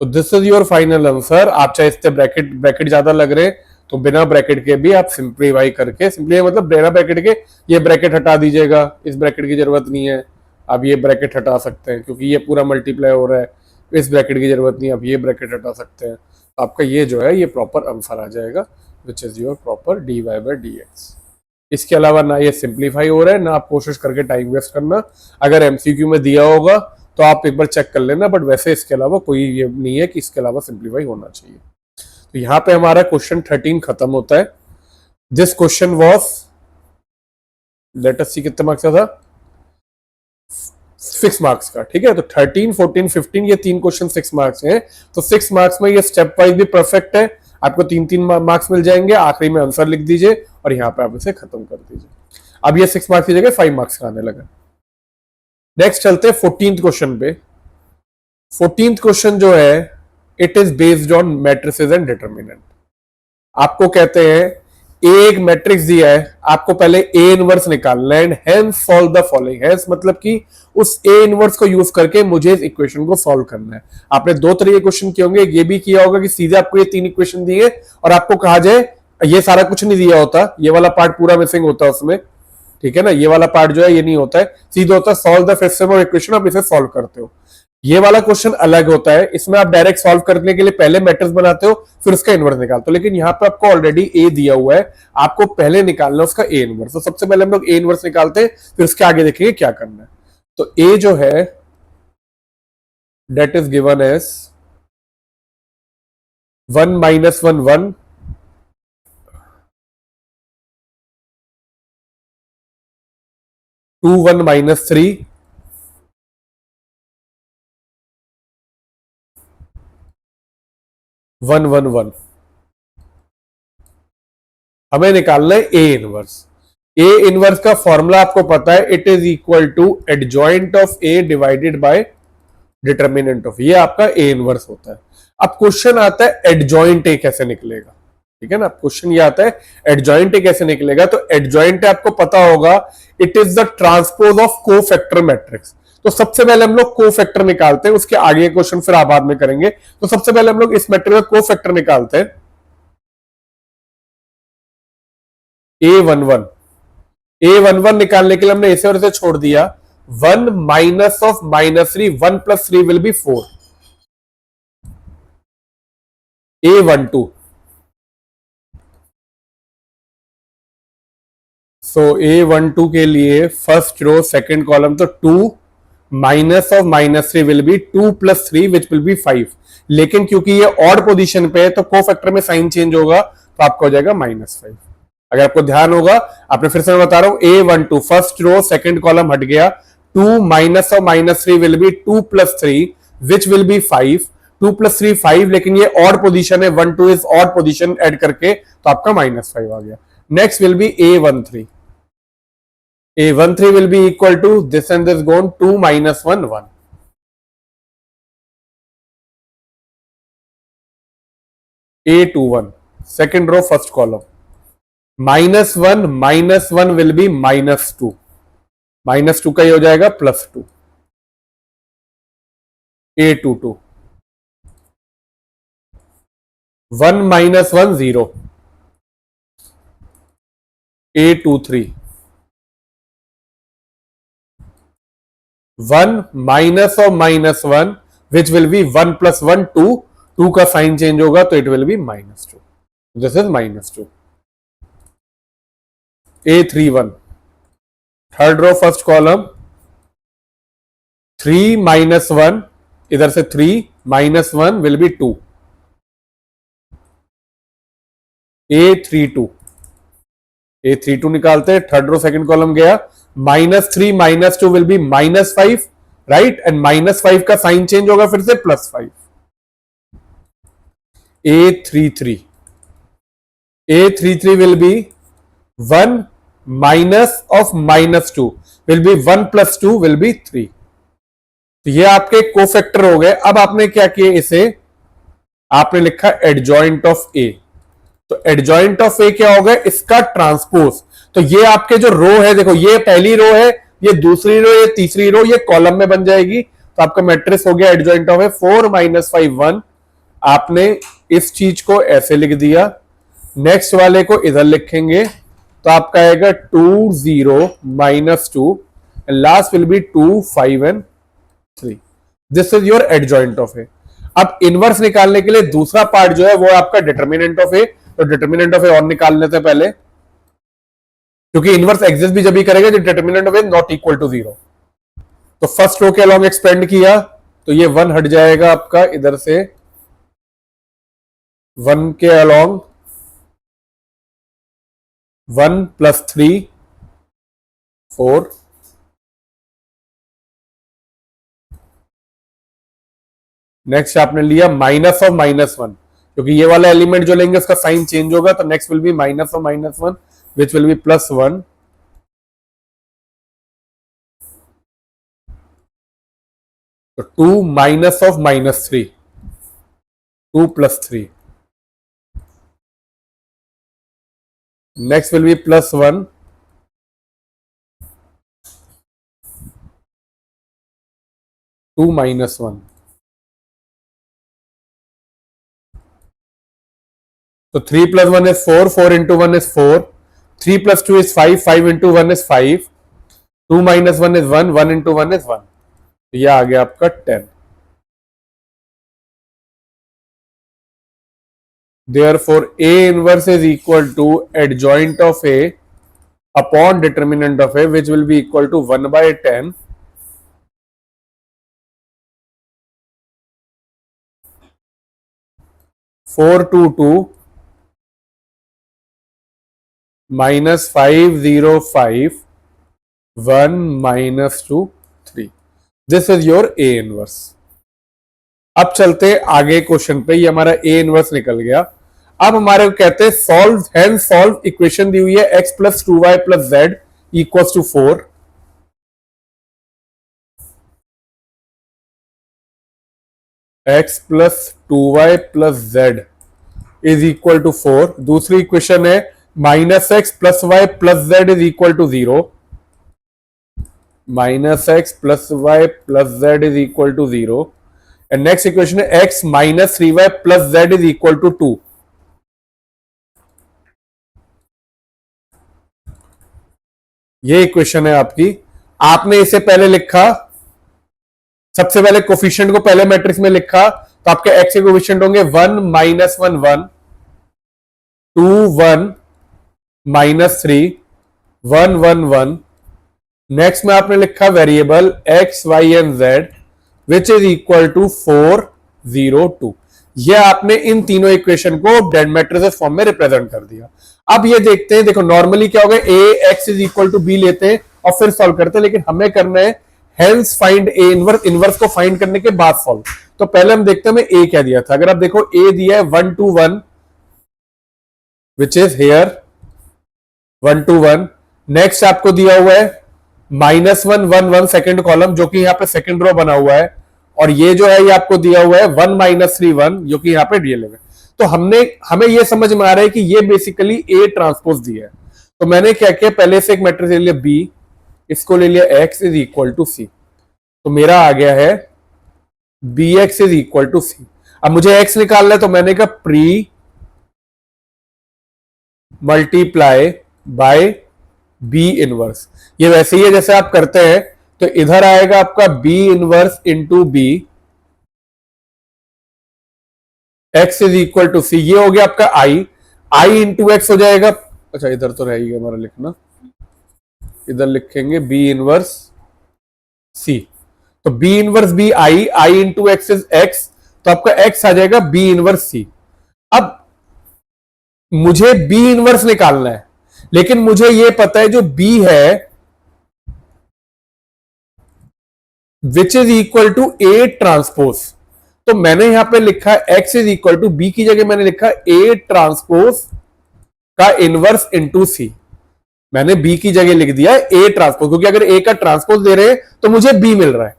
तो this is your final answer. आप चाहे इससे ब्रैकेट ब्रैकेट ज्यादा लग रहे तो बिना ब्रैकेट के भी आप सिंप्लीफाई करके, सिंपली मतलब बिना ब्रैकेट के ये ब्रैकेट हटा दीजिएगा, इस ब्रैकेट की जरूरत नहीं है, आप ये ब्रैकेट हटा सकते हैं क्योंकि ये पूरा मल्टीप्लाई हो रहा है, इस ब्रैकेट की जरूरत नहीं है, आप ये ब्रैकेट हटा सकते हैं। तो आपका ये जो है ये प्रॉपर आंसर आ जाएगा, which is your proper d Y by D x. इसके अलावा ना ये सिंप्लीफाई हो रहा है, ना आप कोशिश करके टाइम वेस्ट करना। अगर एमसीक्यू में दिया होगा तो आप एक बार चेक कर लेना, बट वैसे इसके अलावा कोई ये नहीं है कि इसके अलावा सिंप्लीफाई होना चाहिए। तो यहाँ पे हमारा क्वेश्चन 13 खत्म होता है। This question was, let us see कितने मार्क्स का था, 6 मार्क्स का, ठीक है। तो 13, 14, 15 ये तीन क्वेश्चन 6 मार्क्स हैं। तो 6 मार्क्स में ये स्टेप वाइज भी परफेक्ट है, आपको 3-3 मार्क्स मिल जाएंगे। आखिरी में आंसर लिख दीजिए और यहाँ पे आप इसे खत्म कर दीजिए। अब ये 6 मार्क्स की जगह 5 मार्क्स का आने लगा। नेक्स्ट चलते हैं 14th क्वेश्चन पे। 14th क्वेश्चन जो है, it is based on matrices and determinant. आपको कहते हैं एक मैट्रिक्स दिया है, आपको पहले ए इनवर्स निकालना है, and hence solve the following. Hence मतलब कि उस ए इनवर्स को यूज करके मुझे इस इक्वेशन को सॉल्व करना है। आपने दो तरह के क्वेश्चन किए होंगे, ये भी किया होगा कि सीधे आपको ये 3 इक्वेशन दिए और आपको कहा जाए, ये सारा कुछ नहीं दिया होता, ये वाला पार्ट पूरा मिसिंग होता है उसमें, ठीक है ना। ये वाला पार्ट जो है ये नहीं होता है, सीधे होता है solve the fifth sem of equation, आप इसे सॉल्व करते हो। ये वाला क्वेश्चन अलग होता है, इसमें आप डायरेक्ट सॉल्व करने के लिए पहले मैट्रिक्स बनाते हो फिर उसका इनवर्स निकालते हो। लेकिन यहाँ पे आपको ऑलरेडी ए दिया हुआ है, आपको पहले निकालना है उसका ए इनवर्स। तो सबसे पहले हम लोग ए इनवर्स निकालते हैं, फिर उसके आगे देखेंगे क्या करना है। तो ए जो है date is given as 1 minus 1 1, 2 1 minus 3, 1 1 1। हमें निकालना है ए इनवर्स। ए इनवर्स का फॉर्मूला आपको पता है, it is equal to adjoint of A divided by determinant of, ये आपका ए इनवर्स होता है। अब क्वेश्चन आता है एडजॉइंट ए कैसे निकलेगा, ठीक है ना। क्वेश्चन ये आता है एडजॉइंट ए कैसे निकलेगा। तो एडजॉइंट ए आपको पता होगा, it is the transpose of cofactor matrix. तो सबसे पहले हम लोग कोफैक्टर निकालते हैं, उसके आगे क्वेश्चन फिर आप बाद में करेंगे। तो सबसे पहले हम लोग इस मैट्रिक्स का कोफैक्टर निकालते हैं, A11। A11 निकालने के लिए हमने इसे और इसे छोड़ दिया। 1 minus of minus 3, 1 plus 3 will be 4। A12, so A12 के लिए फर्स्ट रो सेकंड कॉलम, तो 2 minus of minus 3 will be 2 plus 3 which will B 5। लेकिन क्योंकि ये ऑड पोजीशन पे है तो कोफैक्टर में साइन चेंज होगा, तो आपका हो जाएगा -5। अगर आपको ध्यान होगा, आपने फिर से मैं बता रहा हूं, A12 first row second column हट गया, 2 minus of minus 3 will be 2 plus 3 which will B 5। 2 plus 3 5, लेकिन ये ऑड पोजीशन है, 1 2 इज ऑड पोजीशन, ऐड करके तो आपका -5 आ गया। Next will be A13। A13 will be equal to this and this gone, 2 minus 1 1। A21 second row first column, -1 will be -2, -2 का ही हो जाएगा +2। A22 1 minus 1 0, A23 1 minus of -1 which will be 1 + 1 2, 2 का sign change होगा तो it will be -2, this is -2। A31 third row first column 3 - 1, इधर से 3 - 1 will be 2। A32 निकालते हैं, थर्ड रो सेकंड कॉलम गया, -3 - 2 विल बी -5, राइट, एंड -5 का sign change होगा फिर से +5। A33 will be 1 minus of -2 will be 1 + 2 will B 3। तो ये आपके कोफैक्टर हो गए। अब आपने क्या किया, इसे आपने लिखा एडजॉइंट ऑफ ए। तो एडजॉइंट ऑफ ए क्या होगा, इसका ट्रांसपोज। तो ये आपके जो रो है, देखो ये पहली रो है, ये दूसरी रो, ये तीसरी रो, ये कॉलम में बन जाएगी। तो आपका मैट्रिक्स हो गया एडजॉइंट ऑफ ए 4 - 5 1। आपने इस चीज को ऐसे लिख दिया, नेक्स्ट वाले को इधर लिखेंगे तो आपका आएगा 2 0 -2, last will be 2 5 and 3। This is your adjoint of A. अब इनवर्स निकालने के लिए दूसरा पार्ट जो है वो आपका डिटर्मिनेंट ऑफ ए। तो डिटर्मिनेंट ऑफ ए और निकाल लेते हैं पहले, क्योंकि इनवर्स एग्जिस्ट भी जब भी करेगा जब determinant of A not equal to 0। तो फर्स्ट रो के अलॉन्ग एक्सपेंड किया तो ये 1 हट जाएगा आपका, इधर से 1 के अलॉन्ग 1 + 3 4, नेक्स्ट आपने लिया माइनस ऑफ -1, क्योंकि ये वाला एलिमेंट जो लेंगे उसका साइन चेंज होगा, तो next will be minus of -1 which will be +1। तो 2 minus of -3, 2 + 3, next will be +1, 2 - 1। So 3 + 1 is 4, 4 × 1 is 4, 3 + 2 is 5, 5 × 1 is 5, 2 - 1 is 1, 1 × 1 is 1। तो यह आ गया आपका 10। Therefore A inverse is equal to adjoint of A upon determinant of A, which will be equal to 1/10 422 -505 1 -2 3। This is your A inverse. अब चलते आगे question पे, ये हमारा A इनवर्स निकल गया। अब हमारे को कहते हैं सॉल्व, हैंड सॉल्व इक्वेशन दी हुई है x + 2y + z = 4। x + 2y + z = 4। दूसरी इक्वेशन है -x + y + z = 0। -x + y + z = 0। And next equation है x - 3y + z = 2। ये इक्वेशन है आपकी। आपने इसे पहले लिखा, सबसे पहले कोफिशिएंट को पहले मैट्रिक्स में लिखा, तो आपके x के कोफिशिएंट होंगे 1 - 1 1, 2 1 -3 1 1 1। नेक्स्ट में आपने लिखा variable x y and z which is equal to 4 0 2। यह आपने इन तीनों इक्वेशन को डेड मैट्रिसेस फॉर्म में रिप्रेजेंट कर दिया। अब ये देखते हैं, देखो नॉर्मली क्या होगा, a x is equal to b लेते हैं और फिर सॉल्व करते हैं, लेकिन हमें करना है hence find a inverse, inverse को फाइंड करने के बाद सॉल्व। तो पहले हम देखते हैं हमें a क्या दिया था। अगर आप देखो a दिया है 1 2 1 विच इज हेयर 1 2 1। नेक्स्ट आपको दिया हुआ है -1 1 1 सेकेंड कॉलम, जो कि यहाँ पे सेकेंड रो बना हुआ है, और ये जो है ये आपको दिया हुआ है 1 - 3 1, जो कि यहाँ पे DL है। तो हमें ये समझ में आ रहा है कि ये बेसिकली A ट्रांसपोज दिया है। तो मैंने क्या किया, पहले से एक मैट्रिक्स ले लिया B, इसको ले लिया x is equal to C। तो मेरा आ गया है bx is equal to C। अब मुझे x निकालना है, तो मैंने कहा pre multiply by B inverse. ये वैसे ही है जैसे आप करते हैं, तो इधर आएगा आपका B inverse into B, X is equal to C. ये हो गया आपका आई, आई इंटू एक्स हो जाएगा। अच्छा इधर तो रहेगी हमारा लिखना, इधर लिखेंगे बी इनवर्स सी। तो B inverse B I, I into x is x, तो आपका एक्स आ जाएगा बी इनवर्स सी। अब मुझे बी इनवर्स निकालना है, लेकिन मुझे यह पता है जो बी है which is equal to A transpose. तो मैंने यहां पे लिखा x is equal to B की जगह मैंने लिखा ए ट्रांसपोज का इनवर्स इंटू सी। मैंने बी की जगह लिख दिया ए ट्रांसपोज, क्योंकि अगर ए का ट्रांसपोज दे रहे हैं तो मुझे बी मिल रहा है।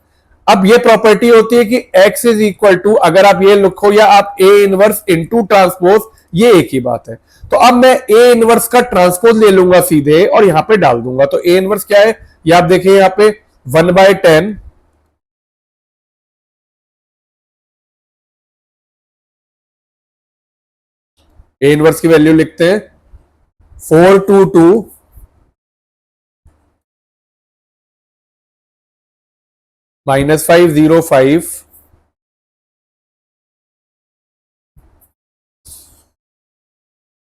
अब ये प्रॉपर्टी होती है कि x इज इक्वल टू, अगर आप ये लिखो या आप ए इनवर्स इंटू ट्रांसपोज, ये एक ही बात है। तो अब मैं ए इनवर्स का ट्रांसपोज ले लूंगा सीधे और यहां पे डाल दूंगा। तो ए इनवर्स क्या है, ये आप देखिए यहां पे 1/10 ए इनवर्स की वैल्यू लिखते हैं 422 -505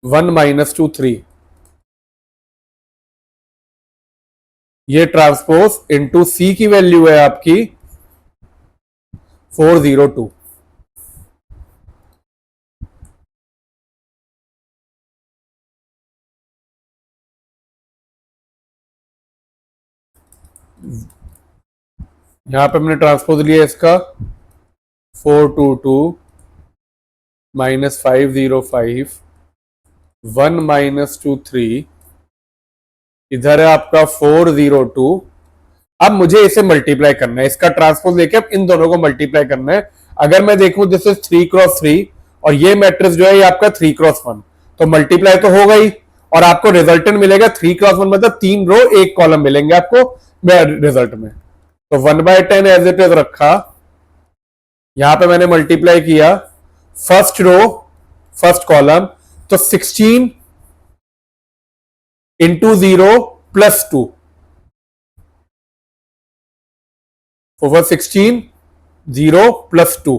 1-2 3, ये ट्रांसपोज इंटू सी की वैल्यू है आपकी 402। यहां पे हमने ट्रांसपोज लिया इसका 422 -505 1-2 3, इधर है आपका 402। अब मुझे इसे मल्टीप्लाई करना है, इसका ट्रांसपोज लेके अब इन दोनों को मल्टीप्लाई करना है। अगर मैं देखूं दिस इज 3x3 और ये मैट्रिक्स जो है ये आपका 3x1, तो मल्टीप्लाई तो होगा ही और आपको रिजल्टेंट मिलेगा 3x1, मतलब 3 रो 1 कॉलम मिलेंगे आपको रिजल्ट में। तो 1/10 एज इट इज रखा, यहां पे मैंने मल्टीप्लाई किया फर्स्ट रो फर्स्ट कॉलम, तो 16 इंटू 0 +2, ओवर 16 0 +2।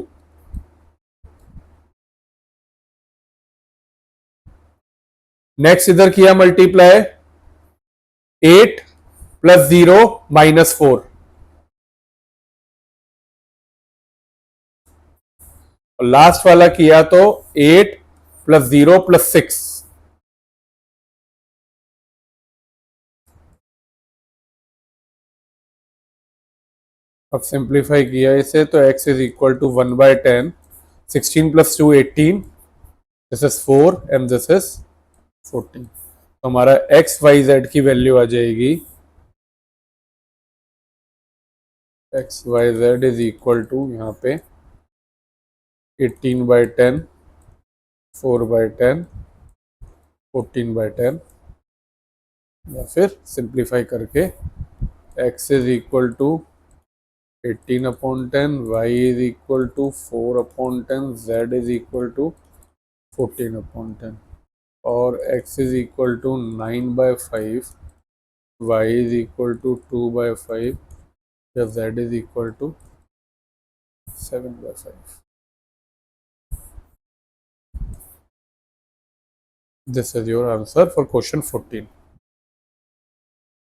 नेक्स्ट इधर किया मल्टीप्लाई 8 + 0 -4, और लास्ट वाला किया तो 8 + 0 +6। अब सिंप्लीफाई किया इसे तो x is equal to 1/10, 16 + 2 18, this is 4 and this is 14। तो हमारा x y z की वैल्यू आ जाएगी x y z is equal to यहाँ पे 18/10, 4/10, 14/10, या फिर सिंप्लीफाई करके x is equal to 18/10, y is equal to 4/10, z is equal to 14/10, और x is equal to 9/5, y is equal to 2/5, या z is equal to 7/5। This is your answer for question 14।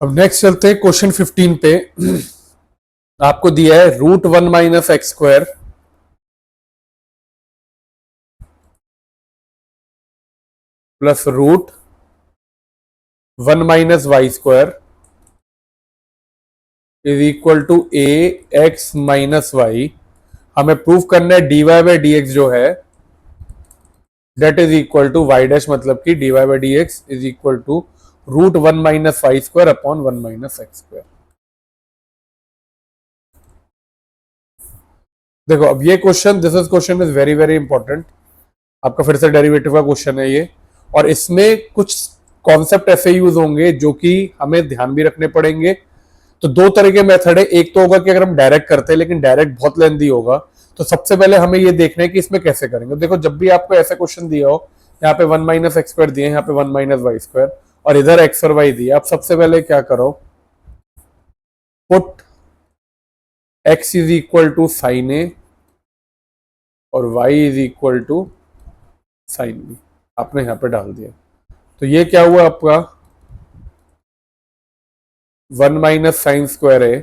अब next चलते हैं question 15 पे। आपको दिया है √1 - x² plus √1 - y² is equal to ax - y। हमें प्रूव करना है dy/dx जो है that is equal to y dash, मतलब कि dy/dx is equal to √1 - y² upon 1 - x²। देखो अब ये question, this is question is very very important. आपका फिर से डेरिवेटिव का क्वेश्चन है ये, और इसमें कुछ कॉन्सेप्ट ऐसे यूज होंगे जो कि हमें ध्यान भी रखने पड़ेंगे। तो दो तरह के मेथड है, एक तो होगा कि अगर हम डायरेक्ट करते हैं, लेकिन डायरेक्ट बहुत लेंदी होगा, तो सबसे पहले हमें ये देखना है कि इसमें कैसे करेंगे। देखो जब भी आपको ऐसा क्वेश्चन दिया हो, यहाँ पे 1 - x² दिए, यहाँ पे 1 - y², और इधर एक्स और वाई दिया। अब सबसे पहले क्या करो, put x is equal to sine A और y is equal to sine B, आपने यहां पे डाल दिया। तो ये क्या हुआ आपका 1 minus sine square A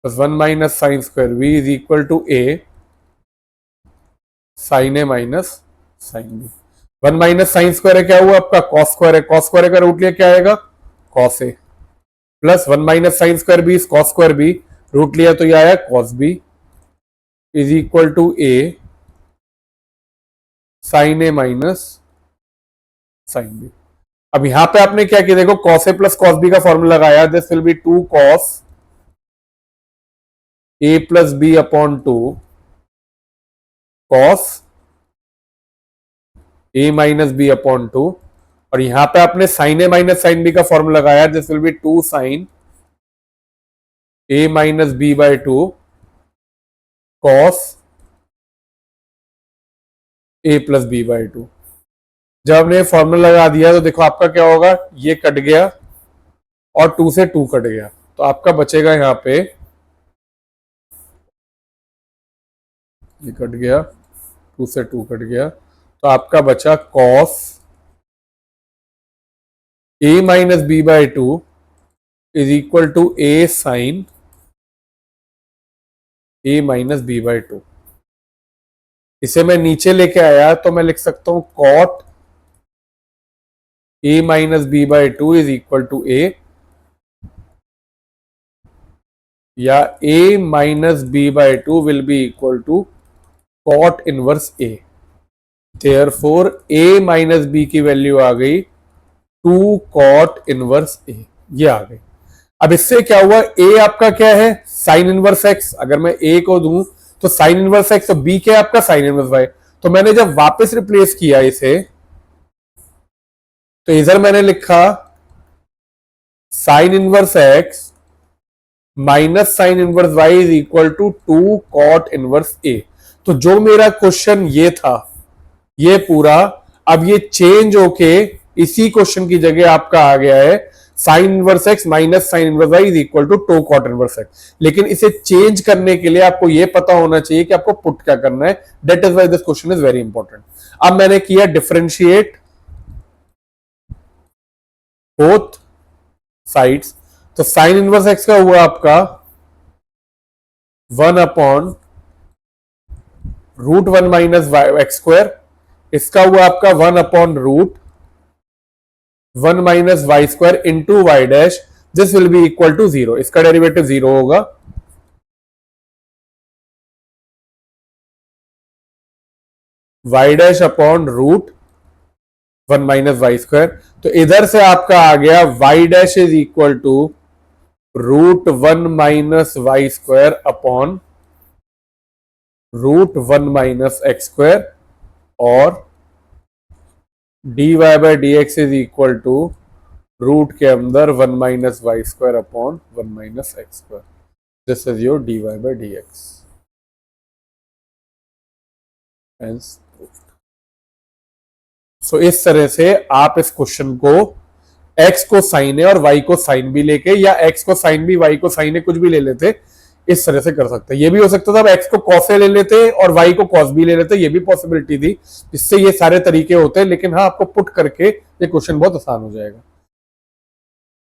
plus 1 minus sine square B is equal to A sine A minus sine B. 1 minus sine square है क्या हुआ आपका कॉस स्क्वायर है, कॉस स्क्वायर का रूट लिया क्या आएगा cos A, plus 1 minus sine square B cos square B, root लिया तो ये आया cos B is equal to A sine A minus sine B. अब यहां पे आपने क्या किया, देखो cos A plus cos B का फॉर्मूला लगाया, this will be 2 cos A plus B upon 2 cos A minus B upon 2, और यहां पे आपने sine A minus sine B का फॉर्मूला लगाया, this will be 2 sine A minus B by 2 cos A plus B by 2। जब आपने formula लगा दिया तो देखो आपका क्या होगा, ये कट गया और 2 से 2 कट गया, तो आपका बचेगा यहां पे, ये कट गया 2 से 2 कट गया, तो आपका बचा cos A minus B by 2 is equal to A sine A minus B by 2। इसे मैं नीचे लेके आया तो मैं लिख सकता हूं cot A minus B by 2 is equal to A, या A minus B by 2 will be equal to cot inverse A. Therefore A minus B की वैल्यू आ गई 2 कॉट इनवर्स ए, ये आ गई। अब इससे क्या हुआ, ए आपका क्या है साइन इनवर्स एक्स, अगर मैं ए को दूं तो साइन इनवर्स एक्स, तो बी क्या है आपका साइन इनवर्स वाई। तो मैंने जब वापस रिप्लेस किया इसे, तो इधर मैंने लिखा sine inverse x minus sine inverse Y is equal to 2 cot inverse A. तो जो मेरा क्वेश्चन ये था ये पूरा, अब ये चेंज होके इसी क्वेश्चन की जगह आपका आ गया है sine inverse x minus sine inverse Y is equal to 2 cot inverse x. लेकिन इसे चेंज करने के लिए आपको ये पता होना चाहिए कि आपको पुट क्या करना है, that is why this question is very important. अब मैंने किया डिफरेंशिएट बोथ साइड्स, तो साइन इनवर्स एक्स का हुआ आपका 1 upon root 1 minus x square, इसका हुआ आपका 1 upon root 1 minus Y square into y dash, this will be equal to 0, इसका डेरिवेटिव 0 होगा। Y dash upon root 1 minus Y square, तो इधर से आपका आ गया Y dash is equal to root 1 minus Y square upon root 1 minus x square, और D Y by D x is equal to root के अंदर 1 minus Y square upon 1 minus x square, this is your D Y by D X. So इस तरह से आप इस question को x को साइन है और y को साइन भी लेके, या x को साइन भी y को साइन है कुछ भी ले लेते, इस तरह से कर सकते हैं। ये भी हो सकता था अब x को cos ले लेते और y को cos भी ले लेते, ये भी पॉसिबिलिटी थी। इससे ये सारे तरीके होते हैं, लेकिन हाँ आपको पुट करके ये क्वेश्चन बहुत आसान हो जाएगा।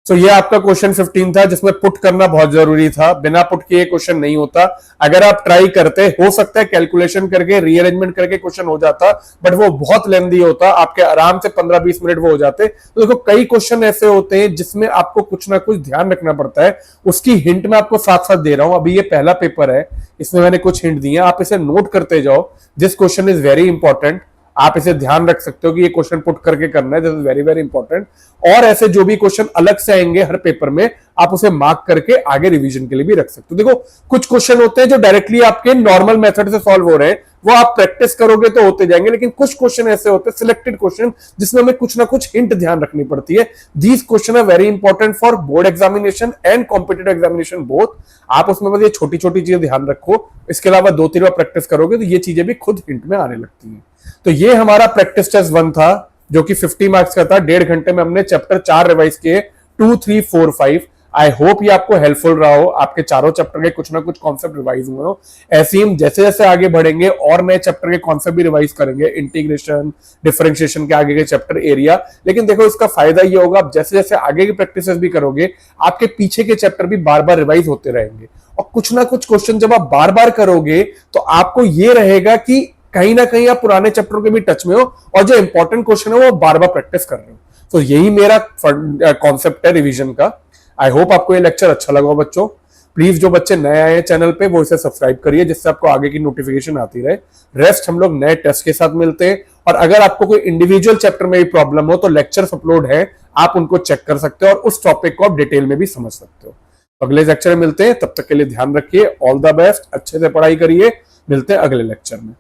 तो ये आपका क्वेश्चन 15 था, जिसमें पुट करना बहुत जरूरी था, बिना पुट के ये क्वेश्चन नहीं होता। अगर आप ट्राई करते, हो सकता है कैलकुलेशन करके रीअरेंजमेंट करके क्वेश्चन हो जाता, बट वो बहुत लेंदी होता, आपके आराम से 15-20 मिनट वो हो जाते। तो देखो कई क्वेश्चन ऐसे होते हैं जिसमें आपको कुछ ना कुछ ध्यान रखना पड़ता है, उसकी हिंट मैं आपको साथ साथ दे रहा हूं। अभी ये पहला पेपर है, इसमें मैंने कुछ हिंट दिए, आप इसे नोट करते जाओ। This question is very important, आप इसे ध्यान रख सकते हो कि ये क्वेश्चन पुट करके करना है, this is very very important. और ऐसे जो भी क्वेश्चन अलग से आएंगे हर पेपर में, आप उसे मार्क करके आगे रिवीजन के लिए भी रख सकते हो। देखो कुछ क्वेश्चन होते हैं जो डायरेक्टली आपके नॉर्मल मेथड से सॉल्व हो रहे हैं, वो आप प्रैक्टिस करोगे तो होते जाएंगे, लेकिन कुछ क्वेश्चन ऐसे होते हैं सिलेक्टेड क्वेश्चन जिसमें हमें कुछ ना कुछ हिंट ध्यान रखनी पड़ती है। These questions are very important for board examination and competitive examination both. आप उसमें बस ये छोटी छोटी चीजें ध्यान रखो, इसके अलावा 2-3 बार प्रैक्टिस करोगे तो ये चीजें भी खुद हिंट में आने लगती हैं। तो ये हमारा प्रैक्टिस टेस्ट 1 था। जो कि 50 मार्क्स का था। 1.5 घंटे में हमने चैप्टर 4 रिवाइज किए, 2, 3, 4, 5। आई होप ये आपको हेल्पफुल रहा हो, आपके चारों चैप्टर के कुछ ना कुछ कॉन्सेप्ट रिवाइज हुए हो। ऐसे ही जैसे जैसे आगे बढ़ेंगे और नए चैप्टर के कॉन्सेप्ट भी रिवाइज करेंगे, इंटीग्रेशन, डिफरेंशिएशन के आगे के चैप्टर, एरिया। लेकिन देखो इसका फायदा ये होगा, आप जैसे जैसे आगे की प्रैक्टिस भी करोगे, आपके पीछे के चैप्टर भी बार बार रिवाइज होते रहेंगे। और कुछ ना कुछ क्वेश्चन जब आप बार बार करोगे तो आपको ये रहेगा कि कहीं ना कहीं आप पुराने चैप्टरों के भी टच में हो और जो इंपॉर्टेंट क्वेश्चन है वो बार बार प्रैक्टिस कर रहे हो। तो यही मेरा कॉन्सेप्ट है रिवीजन का। आई होप आपको ये लेक्चर अच्छा लगा हो बच्चों। प्लीज जो बच्चे नए आए हैं चैनल पे वो इसे सब्सक्राइब करिए, जिससे आपको आगे की नोटिफिकेशन आती रहे। रेस्ट हम लोग नए टेस्ट के साथ मिलते हैं। और अगर आपको कोई इंडिविजुअल चैप्टर में भी प्रॉब्लम हो तो लेक्चर्स अपलोड है, आप उनको चेक कर सकते हो और उस टॉपिक को आप डिटेल में भी समझ सकते हो। अगले लेक्चर में मिलते हैं, तब तक के लिए ध्यान रखिए। ऑल द बेस्ट, अच्छे से पढ़ाई करिए। मिलते हैं अगले लेक्चर में।